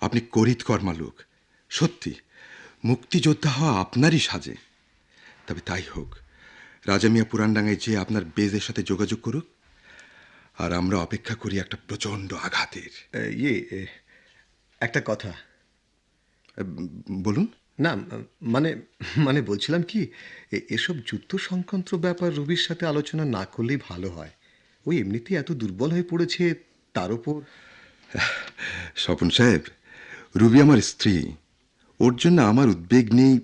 আপনি করিতকর্মা লোক। সত্যি মুক্তিযোদ্ধা হওয়া আপনারই সাজে। তবে তাই হোক, রাজা মিয়া পুরানডাঙ্গায় যেয়ে আপনার বেজের সাথে যোগাযোগ করুক, আর আমরা অপেক্ষা করি একটা প্রচণ্ড আঘাতের। একটা কথা। বলুন। না, মানে মানে বলছিলাম কি, এসব যুদ্ধ সংক্রান্ত ব্যাপার রবির সাথে আলোচনা না করলেই ভালো হয়। ওই এমনিতেই এত দুর্বল হয়ে পড়েছে, তার উপর। স্বপন সাহেব, রুবি আমার স্ত্রী, ওর জন্য আমার উদ্বেগ নেই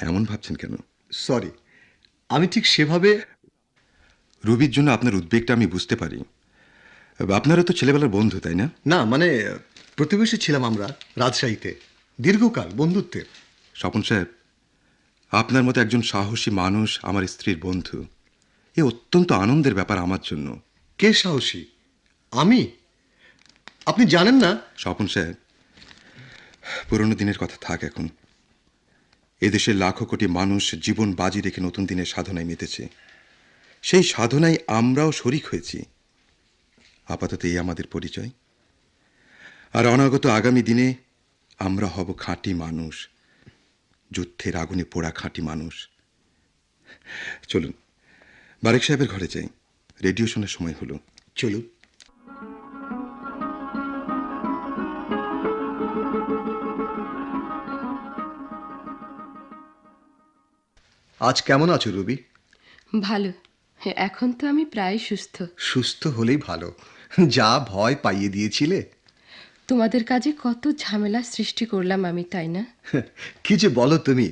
এমন ভাবছেন কেন? সরি, আমি ঠিক সেভাবে। রুবির জন্য আপনার উদ্বেগটা আমি বুঝতে পারি। আপনারা তো ছেলেবেলার বন্ধু, তাই না? না, মানে প্রতিবেশী ছিলাম আমরা রাজশাহীতে, দীর্ঘকাল বন্ধুত্বের। স্বপন সাহেব, আপনার মতো একজন সাহসী মানুষ আমার স্ত্রীর বন্ধু, এ অত্যন্ত আনন্দের ব্যাপার আমার জন্য। কে সাহসী? আমি? আপনি জানেন না। স্বপন সাহেব, পুরনো দিনের কথা থাক এখন। এদেশের লাখো কোটি মানুষ জীবন বাজি রেখে নতুন দিনের সাধনায় মেতেছে। সেই সাধনায় আমরাও শরিক হয়েছি। আপাতত এই আমাদের পরিচয়। আর অনাগত আগামী দিনে আমরা হব খাঁটি মানুষ, যুদ্ধের আগুনে পোড়া খাঁটি মানুষ। চলুন বারেক সাহেবের ঘরে যাই, রেডিও শোনার সময় হলো। চলুন। আজ কেমন আছো রুবি? ভালো। এখন তো আমি প্রায় সুস্থ। সুস্থ হলেই ভালো। যা ভয় পাইয়ে দিয়েছিলে। তোমাদের কাজে কত ঝামেলা সৃষ্টি করলাম আমি, তাই না? কি যে বলো তুমি!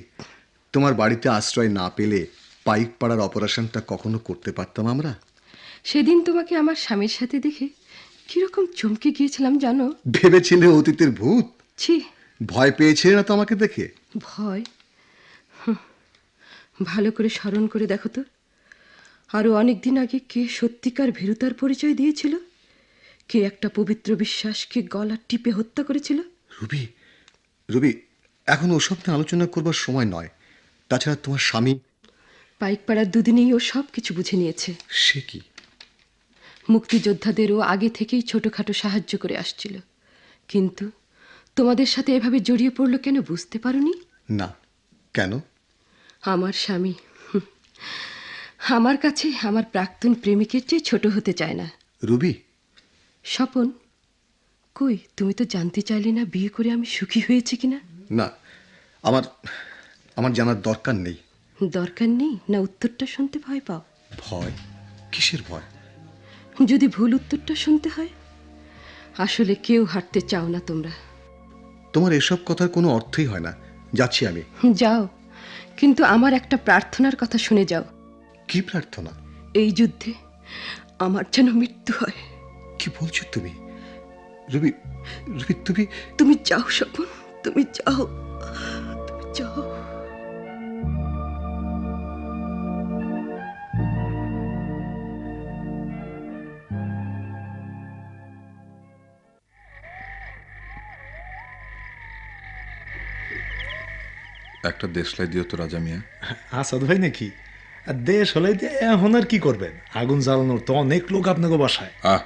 তোমার বাড়িতে আশ্রয় না পেলে পাইক পাড়ার অপারেশনটা কখনো করতে পারতাম আমরা? সেদিন তোমাকে আমার স্বামীর সাথে দেখে কিরকম চমকে গিয়েছিলাম জানো? ভেবেছিলে অতীতের ভূত? ছি, ভয় পেয়েছিলে না তো আমাকে দেখে? ভয়? ভালো করে স্মরণ করে দেখো তো, আরো অনেক দিন আগে কে সত্যিকার ভীরুতার পরিচয় দিয়েছিল, কে একটা পবিত্র বিশ্বাসকে গলা টিপে হত্যা করেছিল। রুবি, রুবি, এখন ওসব নিয়ে আলোচনা করবার সময় নয়। তাছাড়া তোমার স্বামী পাইকপাড়ার দুদিনেই ও সব কিছু বুঝে নিয়েছে। সে কি? মুক্তিযোদ্ধাদেরও আগে থেকেই ছোটখাটো সাহায্য করে আসছিল, কিন্তু তোমাদের সাথে এভাবে জড়িয়ে পড়লো কেন বুঝতে পারোনি? না, কেন? আমার স্বামী আমার কাছে আমার প্রাক্তন প্রেমিকের চেয়ে ছোট হতে চায় না। রুবি, স্বপন, কই তুমি তো জানতে চাইলে না বিয়ে করে আমি সুখী হয়েছি কিনা? না, আমার আমার জানার দরকার নেই। দরকার নেই না উত্তরটা শুনতে ভয় পাও? ভয়? কিসের ভয়? যদি ভুল উত্তরটা শুনতে হয়। আসলে কেউ হাঁটতে চাও না তোমরা। তোমার এসব কথার কোনো অর্থই হয় না। যাচ্ছি আমি। যাও, কিন্তু আমার একটা প্রার্থনার কথা শুনে যাও। কি প্রার্থনা? এই যুদ্ধে আমার যেন মৃত্যু হয়। কি বলছো তুমি? রুবি, রুবি, তুমি তুমি যাও স্বপন, তুমি যাও, তুমি যাও। একটা দেশলাই দিও তো রাজা মিয়া। আসাদ ভাই নাকি? আর দেশ হলে এখন আর কি করবেন? আগুন জ্বালানোর তো অনেক লোক আপনাকে বাসায়। আহ,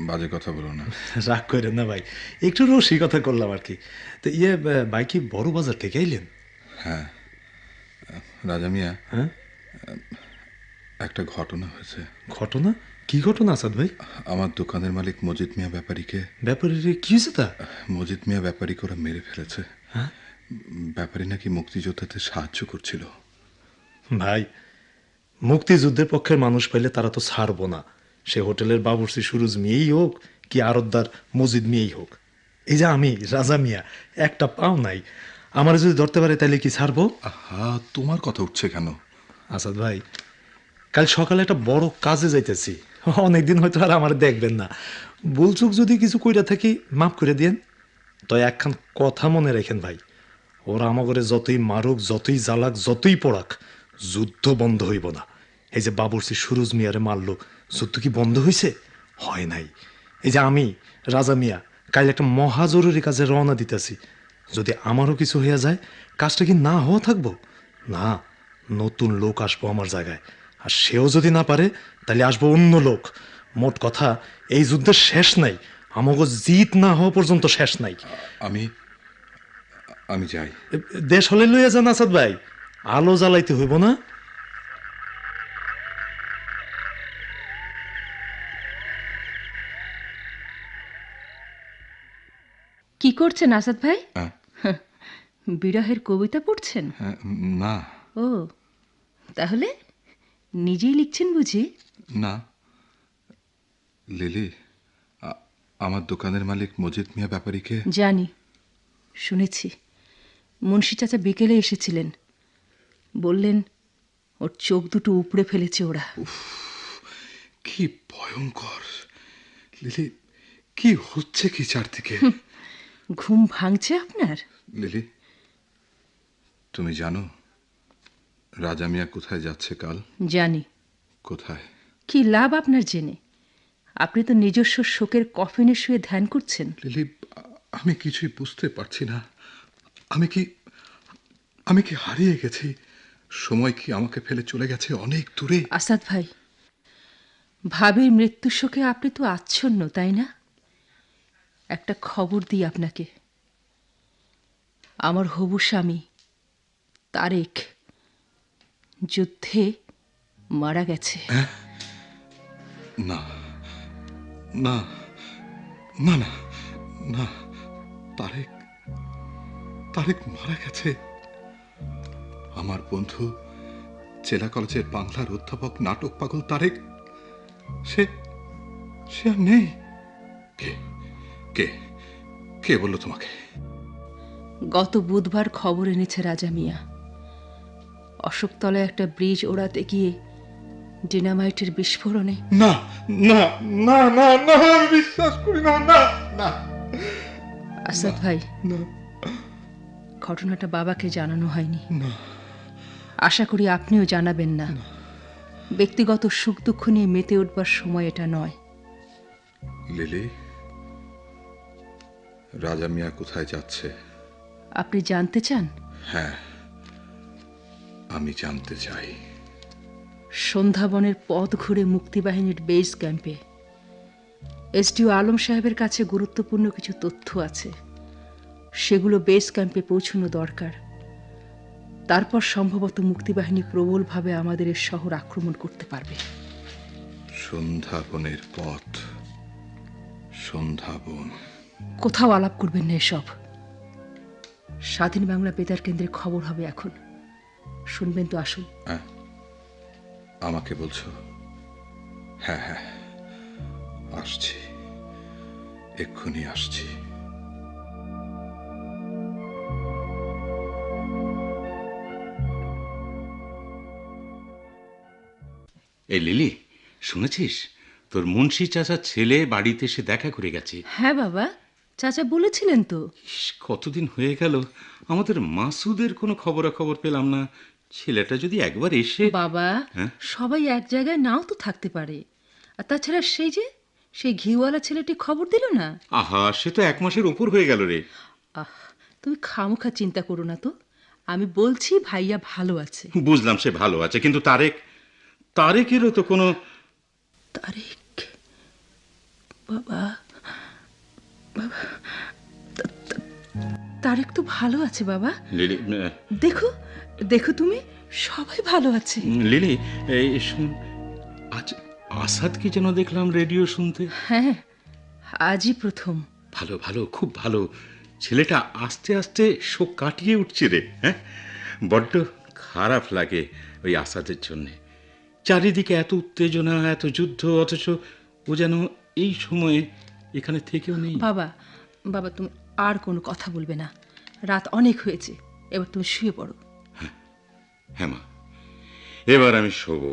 বাজে কথা বলো না। রাগ করেন না ভাই, একটু রসিকতা করলাম আর কি। তো ভাই কি বড় বাজার থেকে আইলেন? হ্যাঁ রাজা মিয়া, হ্যাঁ, একটা ঘটনা হয়েছে। ঘটনা? কি ঘটনা আসাদ ভাই? আমার দোকানের মালিক মজিদ মিয়া ব্যাপারীকে। ব্যাপারে কি হয়েছে তা? মজিদ মিয়া ব্যাপারীকে ওরা মেরে ফেলেছে। হ্যাঁ? ব্যাপারী নাকি মুক্তিযোদ্ধাদের সাহায্য করছিল। ভাই, মুক্তিযুদ্ধের পক্ষের মানুষ পাইলে তারা তো ছাড়বো না। সে হোটেলের বাবুর্চি সুরুজ মিয়েই হোক কি আরতদার মজিদ মিয়েই হোক। এই যে আমি রাজা মিয়া, একটা পাও নাই। আমার যদি ধরতে পারে তাহলে কি ছাড়বো? আহা, তোমার কথা উঠছে কেন? আসাদ ভাই, কাল সকালে একটা বড় কাজে যাইতেছি। অনেকদিন হয়তো আর আমার দেখবেন না। ভুলচুক যদি কিছু কইরা থাকি মাফ করে দিয়েন। তো একখান কথা মনে রেখেন ভাই, ওরা আমাগরে যতই মারুক, যতই জ্বালাক, যতই পড়াক, যুদ্ধ বন্ধ হইব না। এই যে বাবুর্চি সুরুজ মিয়ারে মারলো, যুদ্ধ কি বন্ধ হয়েছে? হয় নাই। এই যে আমি রাজা মিয়া কাল একটা মহা জরুরি কাজে রওনা দিতেছি। যদি আমারও কিছু হইয়া যায়, কাজটা কি না হওয়া থাকবো? না, নতুন লোক আসবো আমার জায়গায়। আর সেও যদি না পারে তাহলে আসবো অন্য লোক। মোট কথা, এই যুদ্ধের শেষ নাই। আমাকে জিত না হওয়া পর্যন্ত শেষ নাই। আমি যাই। দেশ হলে লইয়া যান আসাদ ভাই, আলো জ্বালাইতে হইব না। কি করছেন আসাদ ভাই? হ্যাঁ। বিরহের কবিতা পড়ছেন? না ও, তাহলে নিজেই লিখছেন বুঝি? না লিলি, আমার দোকানের মালিক মজিদ মিয়া ব্যাপারীকে। জানি, শুনেছি। মুন্সি চাচা বিকেলে এসেছিলেন, বললেন ওর চোখ দুটো উপড়ে ফেলেছে ওরা। কি ভয়ঙ্কর! লিলি, কি হচ্ছে কি চারদিকে? ঘুম ভাঙছে আপনার? লিলি, তুমি জানো রাজা মিয়া কোথায় যাচ্ছে কাল? জানি। কোথায়? কি লাভ আপনার জেনে? আপনি তো নিজস্ব শোকের কফিনে শুয়ে ধ্যান করছেন। লিলি, আমি কিছুই বুঝতে পারছি না। আমি কি হারিয়ে গেছি? সময় কি আমাকে ফেলে চলে গেছে অনেক দূরে? আসাদ ভাই, ভাবির মৃত্যু শোকে আপনি তো আচ্ছন্ন, তাই না? একটা খবর দিই আপনাকে। আমার হবু স্বামী তারেক যুদ্ধে মারা গেছে। না না না না না, তারেক তারেক মারা গেছে? আমার বন্ধু জেলা কলেজের বাংলার অধ্যাপক, নাটক পাগল তারেক, সে আর নেই। কে কে কে বললো তোমাকে? গত বুধবার খবর এনেছে রাজা মিয়া, অশোকতলায় একটা ব্রিজ ওড়াতে গিয়ে ডিনামাইটের বিস্ফোরণে। না না না না না, আমি বিশ্বাস করি না। না না আসাদ ভাই, না ঘটনাটা বাবাকে জানানো হয়নি। না। আশা করি আপনিও জানাবেন না। ব্যক্তিগত সুখ দুঃখ নিয়ে মেতে উঠবার সময় এটা নয়। লিলি, রাজা মিয়া কোথায় যাচ্ছে? আপনি জানতে চান? হ্যাঁ, আমি জানতে চাই। সন্ধ্যাবনের পথ ঘুরে মুক্তিবাহিনীর বেস ক্যাম্পে এসডিও আলম সাহেবের কাছে গুরুত্বপূর্ণ কিছু তথ্য আছে, সেগুলো বেস ক্যাম্পে পৌঁছানো দরকার। তারপর সম্ভবত মুক্তিবাহিনী প্রবলভাবে আমাদের এই শহর আক্রমণ করতে পারবে। সন্ধ্যাবনের পথ? সন্ধ্যাবন? কোথাও আলাপ করবেন না এসব। স্বাধীন বাংলা বেতার কেন্দ্রে খবর হবে এখন, শুনবেন তো? আসুন। আমাকে বলছো? হ্যাঁ হ্যাঁ, আসছি, এক্ষুনি আসছি। এই লিলি, শুনেছিস তোর মুন্সি চাচার ছেলে বাড়িতে এসে দেখা করে গেছে? হ্যাঁ বাবা, চাচা বলেছিলেন তো। কতদিন হয়ে গেল আমাদের মাসুদের কোনো খবরাখবর পেলাম না। ছেলেটা যদি একবার এসে। বাবা, হ্যাঁ? সবাই এক জায়গায় নাও তো থাকতে পারে। আর তাছাড়া সেই ঘিওয়ালা ছেলেটি খবর দিল না। আহা, সে তো 1 মাসের উপর হয়ে গেল রে। তুমি খামোখা চিন্তা করো না তো। আমি বলছি ভাইয়া ভালো আছে। বুঝলাম সে ভালো আছে, কিন্তু তারেকেরও তো কোনো। তারেক? বাবা, তারেক তো ভালো আছে বাবা। লিলি, দেখো দেখো তুমি, সবাই ভালো আছে। লিলি, এই শুন, আজ আসাদ কি যেন দেখলাম রেডিও শুনতে। হ্যাঁ, আজই প্রথম। ভালো ভালো, খুব ভালো। ছেলেটা আস্তে আস্তে শোক কাটিয়ে উঠছে রে। হ্যাঁ, বড্ড খারাপ লাগে ওই আসাদের জন্যে। চারিদিকে এত উত্তেজনা, এত যুদ্ধ, অথচ ও যেন এই সময়ে এখানে থেকেও নেই। বাবা বাবা, তুমি আর কোনো কথা বলবে না। রাত অনেক হয়েছে, এবার তুমি শুয়ে পড়ো। হ্যাঁ মা, এবার আমি শোবো।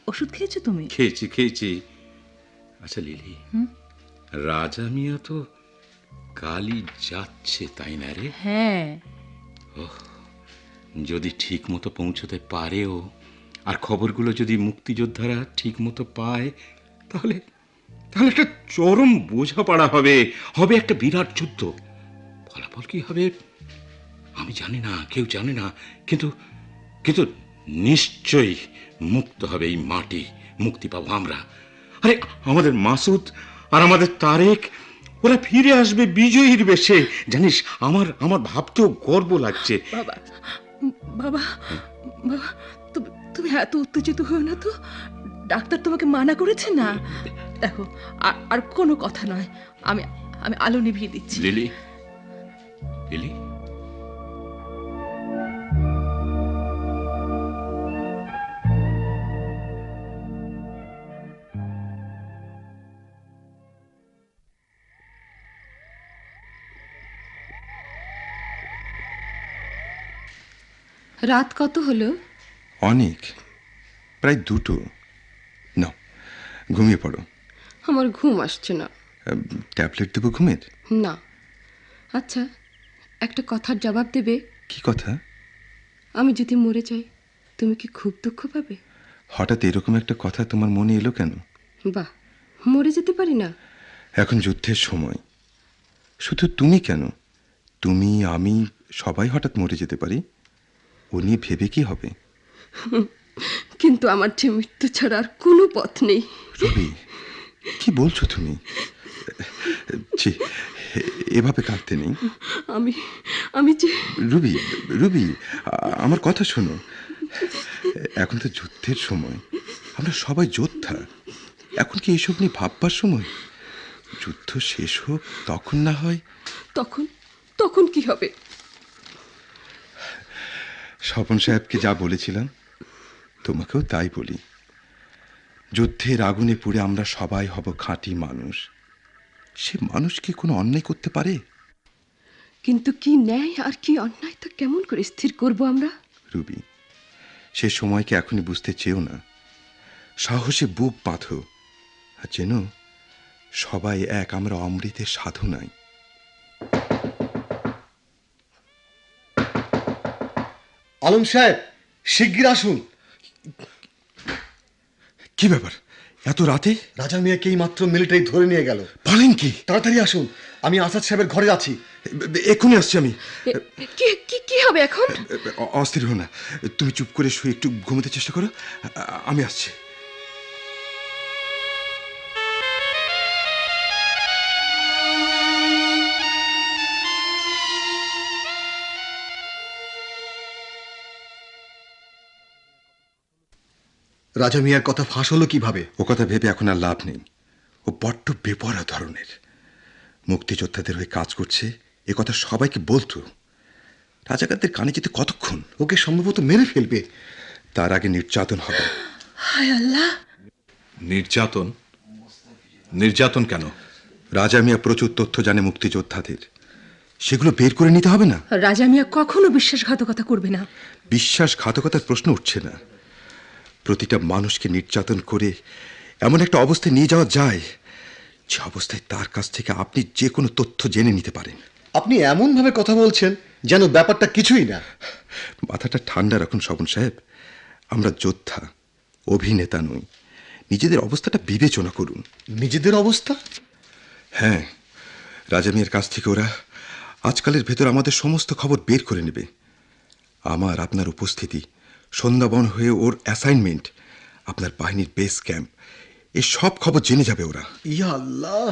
ওষুধ খেয়েছো তুমি? খেয়েছি। আচ্ছা লিলি, রাজা মিয়া তো কালই যাচ্ছে, তাই না রে? হ্যাঁ। যদি ঠিক মতো পৌঁছতে পারেও, আর খবরগুলো যদি মুক্তিযোদ্ধারা ঠিক মতো পায়, তাহলে একটা চরম বোঝাপড়া হবে একটা বিরাট যুদ্ধ। ফলাফল কি হবে আমি জানি না, কেউ জানে না, কিন্তু নিশ্চয়ই মুক্ত হবে এই মাটি, মুক্তি পাবো আমরা। আরে আমাদের মাসুদ আর আমাদের তারেক, ওরা ফিরে আসবে বিজয়ীর বেশে। জানিস, আমার ভাবতেও গর্ব লাগছে। বাবা বাবা বাবা, তুমি এত উত্তেজিত হও না তো। ডাক্তার তোমাকে মানা করেছে না? দেখো, আর কোনো কথা নয়। আমি আলো নিভিয়ে দিচ্ছি। লিলি, লিলি, রাত কত হলো? অনেক, প্রায় 2টো। নাও, ঘুমিয়ে পড়ো। আমার ঘুম আসছে না। ট্যাবলেট দেবো ঘুমের? না। আচ্ছা, একটা কথার জবাব দেবে? কি কথা? আমি যদি মরে যাই, তুমি কি খুব দুঃখ পাবে? হঠাৎ এরকম একটা কথা তোমার মনে এলো কেন? বাহ, মরে যেতে পারি না? এখন যুদ্ধের সময়। শুধু তুমি কেন, তুমি, আমি, সবাই হঠাৎ মরে যেতে পারি। ও নিয়ে ভেবে কি হবে? কিন্তু আমার যে মৃত্যু ছাড়া আর কোনো পথ নেই। রবি, কি বলছো তুমি? ছি, এভাবে কাঁদতে নেই। আমি যে রুবি, আমার কথা শোনো। এখন তো যুদ্ধের সময়, আমরা সবাই যোদ্ধা। এখন কি এসব নিয়ে ভাববার সময়? যুদ্ধ শেষ হোক, তখন না হয়। তখন কি হবে? স্বপন সাহেবকে যা বলেছিলাম, তোমাকেও তাই বলি। যুদ্ধের আগুনে পুড়ে আমরা সবাই হব খাঁটি মানুষ। সে মানুষ কি কোনো অন্যায় করতে পারে? কিন্তু কি ন্যায় আর কি অন্যায় তা কেমন করে স্থির করব আমরা? রুবি, সে সময়কে এখনই বুঝতে চেয়েও না। সাহসে বুক বাঁধো, আর যেন সবাই এক, আমরা অমৃতের সাধু নাই। আলম সাহেব, শিগগির আসুন। কি ব্যাপার এত রাতে? রাজা মিয়াকেই মাত্র মিলিটারি ধরে নিয়ে গেল। বলেন কি? তাড়াতাড়ি আসুন, আমি আসাদ সাহেবের ঘরে আছি। এক্ষুনি আসছি আমি। কি কি কি হবে এখন? অস্থির হো না, তুমি চুপ করে শুয়ে একটু ঘুমোতে চেষ্টা করো, আমি আসছি। রাজা মিয়ার কথা ফাঁস হলো কিভাবে? ও কথা ভেবে এখন আর লাভ নেই। ও বড্ড বেপরা ধরনের। মুক্তিযোদ্ধাদের হয়ে কাজ করছে, এ কথা সবাইকে বলতো। রাজাকারদের কানে যেতে কতক্ষণ? ওকে সম্ভবত মেরে ফেলবে। তার আগে নির্যাতন হবে। হায় আল্লাহ! নির্যাতন? নির্যাতন কেন? রাজা মিয়া প্রচুর তথ্য জানে মুক্তিযোদ্ধাদের, সেগুলো বের করে নিতে হবে না? রাজা মিয়া কখনো বিশ্বাসঘাতকতা করবে না। বিশ্বাসঘাতকতার প্রশ্ন উঠছে না। প্রতিটা মানুষকে নির্যাতন করে এমন একটা অবস্থায় নিয়ে যাওয়া যায় যে অবস্থায় তার কাছ থেকে আপনি যে কোনো তথ্য জেনে নিতে পারেন। আপনি এমন ভাবে কথা বলছেন যেন ব্যাপারটা কিছুই না। মাথাটা ঠান্ডা রাখুন স্বপন সাহেব। আমরা যোদ্ধা, অভিনেতা নই। নিজেদের অবস্থাটা বিবেচনা করুন। নিজেদের অবস্থা? হ্যাঁ, রাজা মিয়ার কাছ থেকে ওরা আজকালের ভেতর আমাদের সমস্ত খবর বের করে নেবে। আমার আপনার উপস্থিতি, সন্ধ্যাবন হয়ে ওর অ্যাসাইনমেন্ট, আপনার বাহিনীর বেস ক্যাম্প, এই সব খবর জেনে যাবে ওরা। ইয়া আল্লাহ!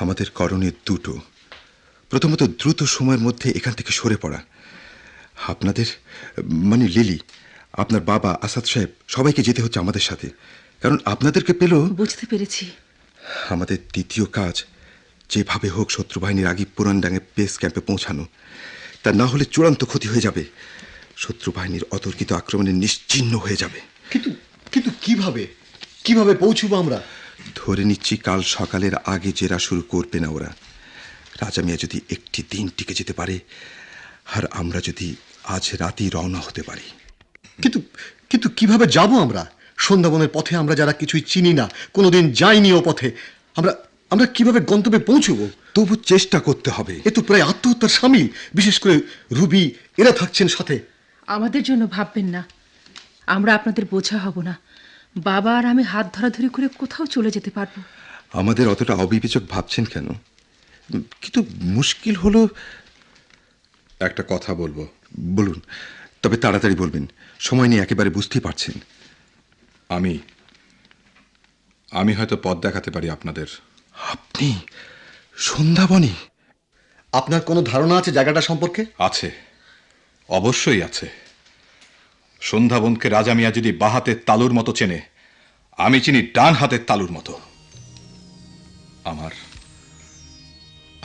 আমাদের করণীয় দুটো। প্রথমত, দ্রুত সময়ের মধ্যে এখান থেকে সরে পড়া। আপনাদের মানে লিলি, আপনার বাবা, আসাদ সাহেব, সবাইকে যেতে হচ্ছে আমাদের সাথে, কারণ আপনাদেরকে পেলেও। বুঝতে পেরেছি। আমাদের দ্বিতীয় কাজ, যেভাবে হোক শত্রু বাহিনীর আগে পুরানডাঙ্গে বেস ক্যাম্পে পৌঁছানো। তা না হলে চূড়ান্ত ক্ষতি হয়ে যাবে। শত্রু বাহিনীর অতর্কিত আক্রমণে নিশ্চিহ্ন হয়ে যাবে। কিন্তু কিন্তু কিভাবে কিভাবে পৌঁছবো আমরা? ধরে নিচ্ছি কাল সকালের আগে জেরা শুরু করবে না ওরা। রাজা মিয়া যদি একটি দিন টিকে যেতে পারে, আর আমরা যদি আজ রাতেই রওনা হতে পারি। কিন্তু কিন্তু কিভাবে যাব আমরা? সন্ধ্যাবনের পথে আমরা যারা কিছুই চিনি না, কোনোদিন যাইনি ও পথে, আমরা আমরা কিভাবে গন্তব্যে পৌঁছবো? তবু চেষ্টা করতে হবে। এ তো প্রায় আত্মহত্যার সামিল, বিশেষ করে রুবি, এরা থাকছেন সাথে। আমাদের জন্য ভাববেন না, আমরা আপনাদের বোঝা হব না। বাবা আর আমি হাত ধরাধরি করে কোথাও চলে যেতে পারবো। আমাদের অতটা অবিবেচক ভাবছেন কেন? কিন্তু মুশকিল হলো। একটা কথা বলবো। বলুন, তবে তাড়াতাড়ি বলবেন, সময় নিয়ে একেবারে বুঝতেই পারছেন। আমি হয়তো পথ দেখাতে পারি আপনাদের। আপনি সন্ধ্যাবনে? আপনার কোনো ধারণা আছে জায়গাটা সম্পর্কে? আছে, অবশ্যই আছে। সন্ধ্যাবনকে রাজা মিয়া যদি বাঁ হাতের তালুর মতো চেনে, আমি চিনি ডান হাতের তালুর মতো।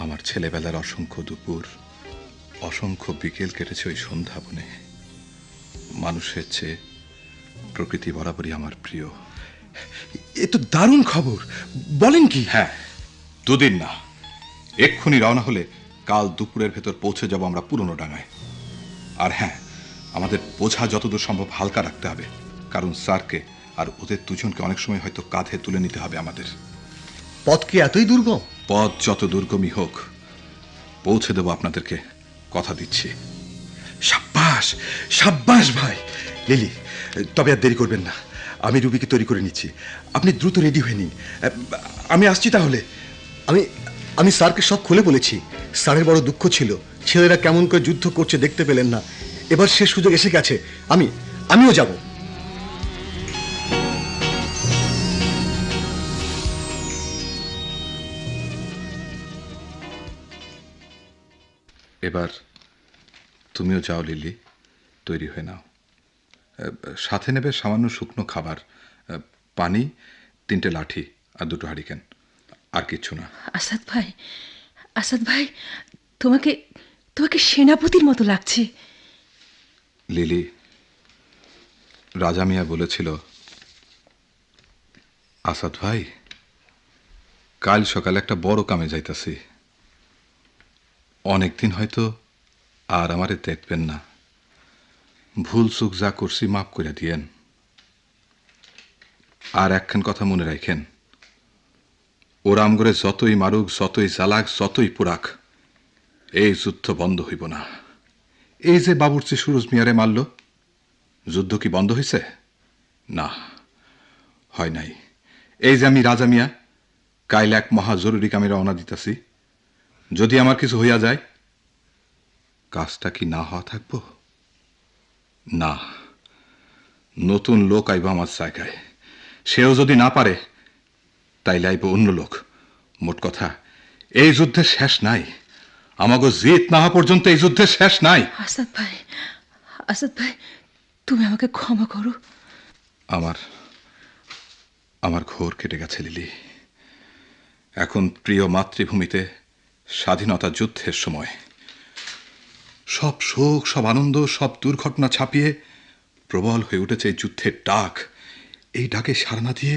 আমার ছেলেবেলার অসংখ্য দুপুর, অসংখ্য বিকেল কেটেছে ওই সন্ধ্যাবনে। মানুষের চেয়ে প্রকৃতি বরাবরই আমার প্রিয়। এ তো দারুণ খবর, বলেন কি? হ্যাঁ, 2 দিন না, এক্ষুনি রওনা হলে কাল দুপুরের ভেতর পৌঁছে যাব আমরা পুরনো ডাঙায়। আর হ্যাঁ, আমাদের বোঝা যতদূর সম্ভব হালকা রাখতে হবে, কারণ স্যারকে আর ওদের দুজনকে অনেক সময় হয়তো কাঁধে তুলে নিতে হবে আমাদের। পথ কি এতই দুর্গম? পথ যত দুর্গমই হোক, পৌঁছে দেব আপনাদেরকে, কথা দিচ্ছি। সাব্বাস, সাব্বাস ভাই। লিলি, তবে আর দেরি করবেন না, আমি রুবিকে তৈরি করে নিচ্ছি। আপনি দ্রুত রেডি হয়ে নিন, আমি আসছি তাহলে। আমি আমি স্যারকে সব খুলে বলেছি। স্যারের বড় দুঃখ ছিল, ছেলেরা কেমন করে যুদ্ধ করছে দেখতে পেলেন না। এবার সে সুযোগ এসে গেছে, আমিও যাব। এবার তুমিও যাও লিলি, তৈরি হয়ে নাও। সাথে নেবে সামান্য শুকনো খাবার, পানি, 3টে লাঠি আর 2টো হারিকেন, আর কিচ্ছু না। আসাদ ভাই, আসাদ ভাই, তোমাকে তোমাকে সেনাপতির মতো লাগছে। লিলি, রাজা মিয়া বলেছিল, আসাদ ভাই, কাল সকালে একটা বড় কামে যাইতাছি, অনেকদিন হয়তো আর আমারে দেখবেন না। ভুল চুক যা করছি মাফ করে দিয়েন। আর একখান কথা মনে রাখেন, ওরাম করে যতই মারুক, যতই জ্বালাক, যতই পোড়াক, এই যুদ্ধ বন্ধ হইব না। এই যে বাবুর্চি সুরজ মিয়ারে মারল, যুদ্ধ কি বন্ধ হয়েছে? না, হয় নাই। এই যে আমি রাজা মিয়া কাইল এক মহা জরুরি কামে রওনা দিতেছি, যদি আমার কিছু হইয়া যায়, কাজটা কি না হওয়া থাকব? না, নতুন লোক আইব আমার জায়গায়। সেও যদি না পারে, তাইলে আইব অন্য লোক। মোট কথা, এই যুদ্ধের শেষ নাই। আমাকে জিত না হওয়া পর্যন্ত এই যুদ্ধের শেষ নাই। আসাদ ভাই, তুমি আমাকে ক্ষমা করো। আমার ঘোর কেটে গেছে লিলি। এখন প্রিয় মাতৃভূমিতে স্বাধীনতা যুদ্ধের সময়। সব শোক, সব আনন্দ, সব দুর্ঘটনা ছাপিয়ে প্রবল হয়ে উঠেছে এই যুদ্ধের ডাক। এই ডাকে সাড়া না দিয়ে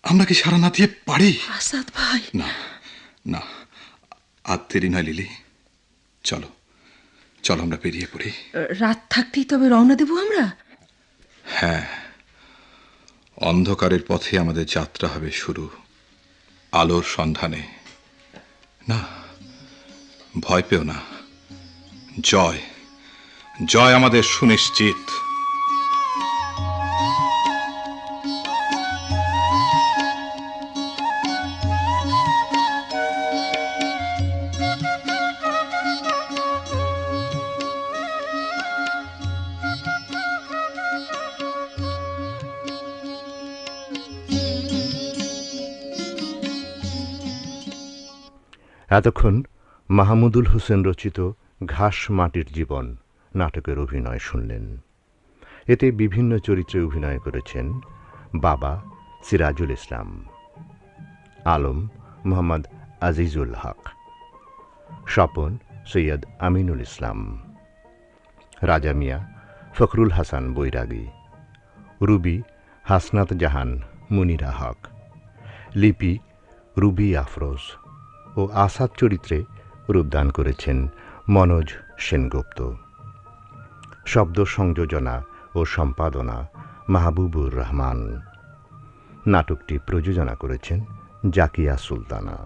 আমরা কি সাড়া না দিয়ে পারি? আসাদ ভাই, না না, আর দেরি নয় লিলি। চলো চলো, আমরা বেরিয়ে পড়ি। রাত থাকতেই তবে রওনা দেব আমরা? হ্যাঁ, অন্ধকারের পথে আমাদের যাত্রা হবে শুরু, আলোর সন্ধানে। না, ভয় পেও না, জয় জয় আমাদের সুনিশ্চিত। এতক্ষণ মাহমুদুল হোসেন রচিত ঘাস মাটির জীবন নাটকের অভিনয় শুনলেন। এতে বিভিন্ন চরিত্রে অভিনয় করেছেন বাবা সিরাজুল ইসলাম, আলম মোহাম্মদ আজিজুল হক, স্বপন সৈয়দ আমিনুল ইসলাম, রাজা মিয়া ফখরুল হাসান বৈরাগী, রুবি হাসনাত জাহান মুনিরা হক, লিপি রুবি আফরোজ ও আসাদ চরিত্রে রূপদান করেছেন মনোজ সেনগুপ্ত। শব্দ সংযোজনা ও সম্পাদনা মাহবুবুর রহমান। নাটকটি প্রযোজনা করেছেন জাকিয়া সুলতানা।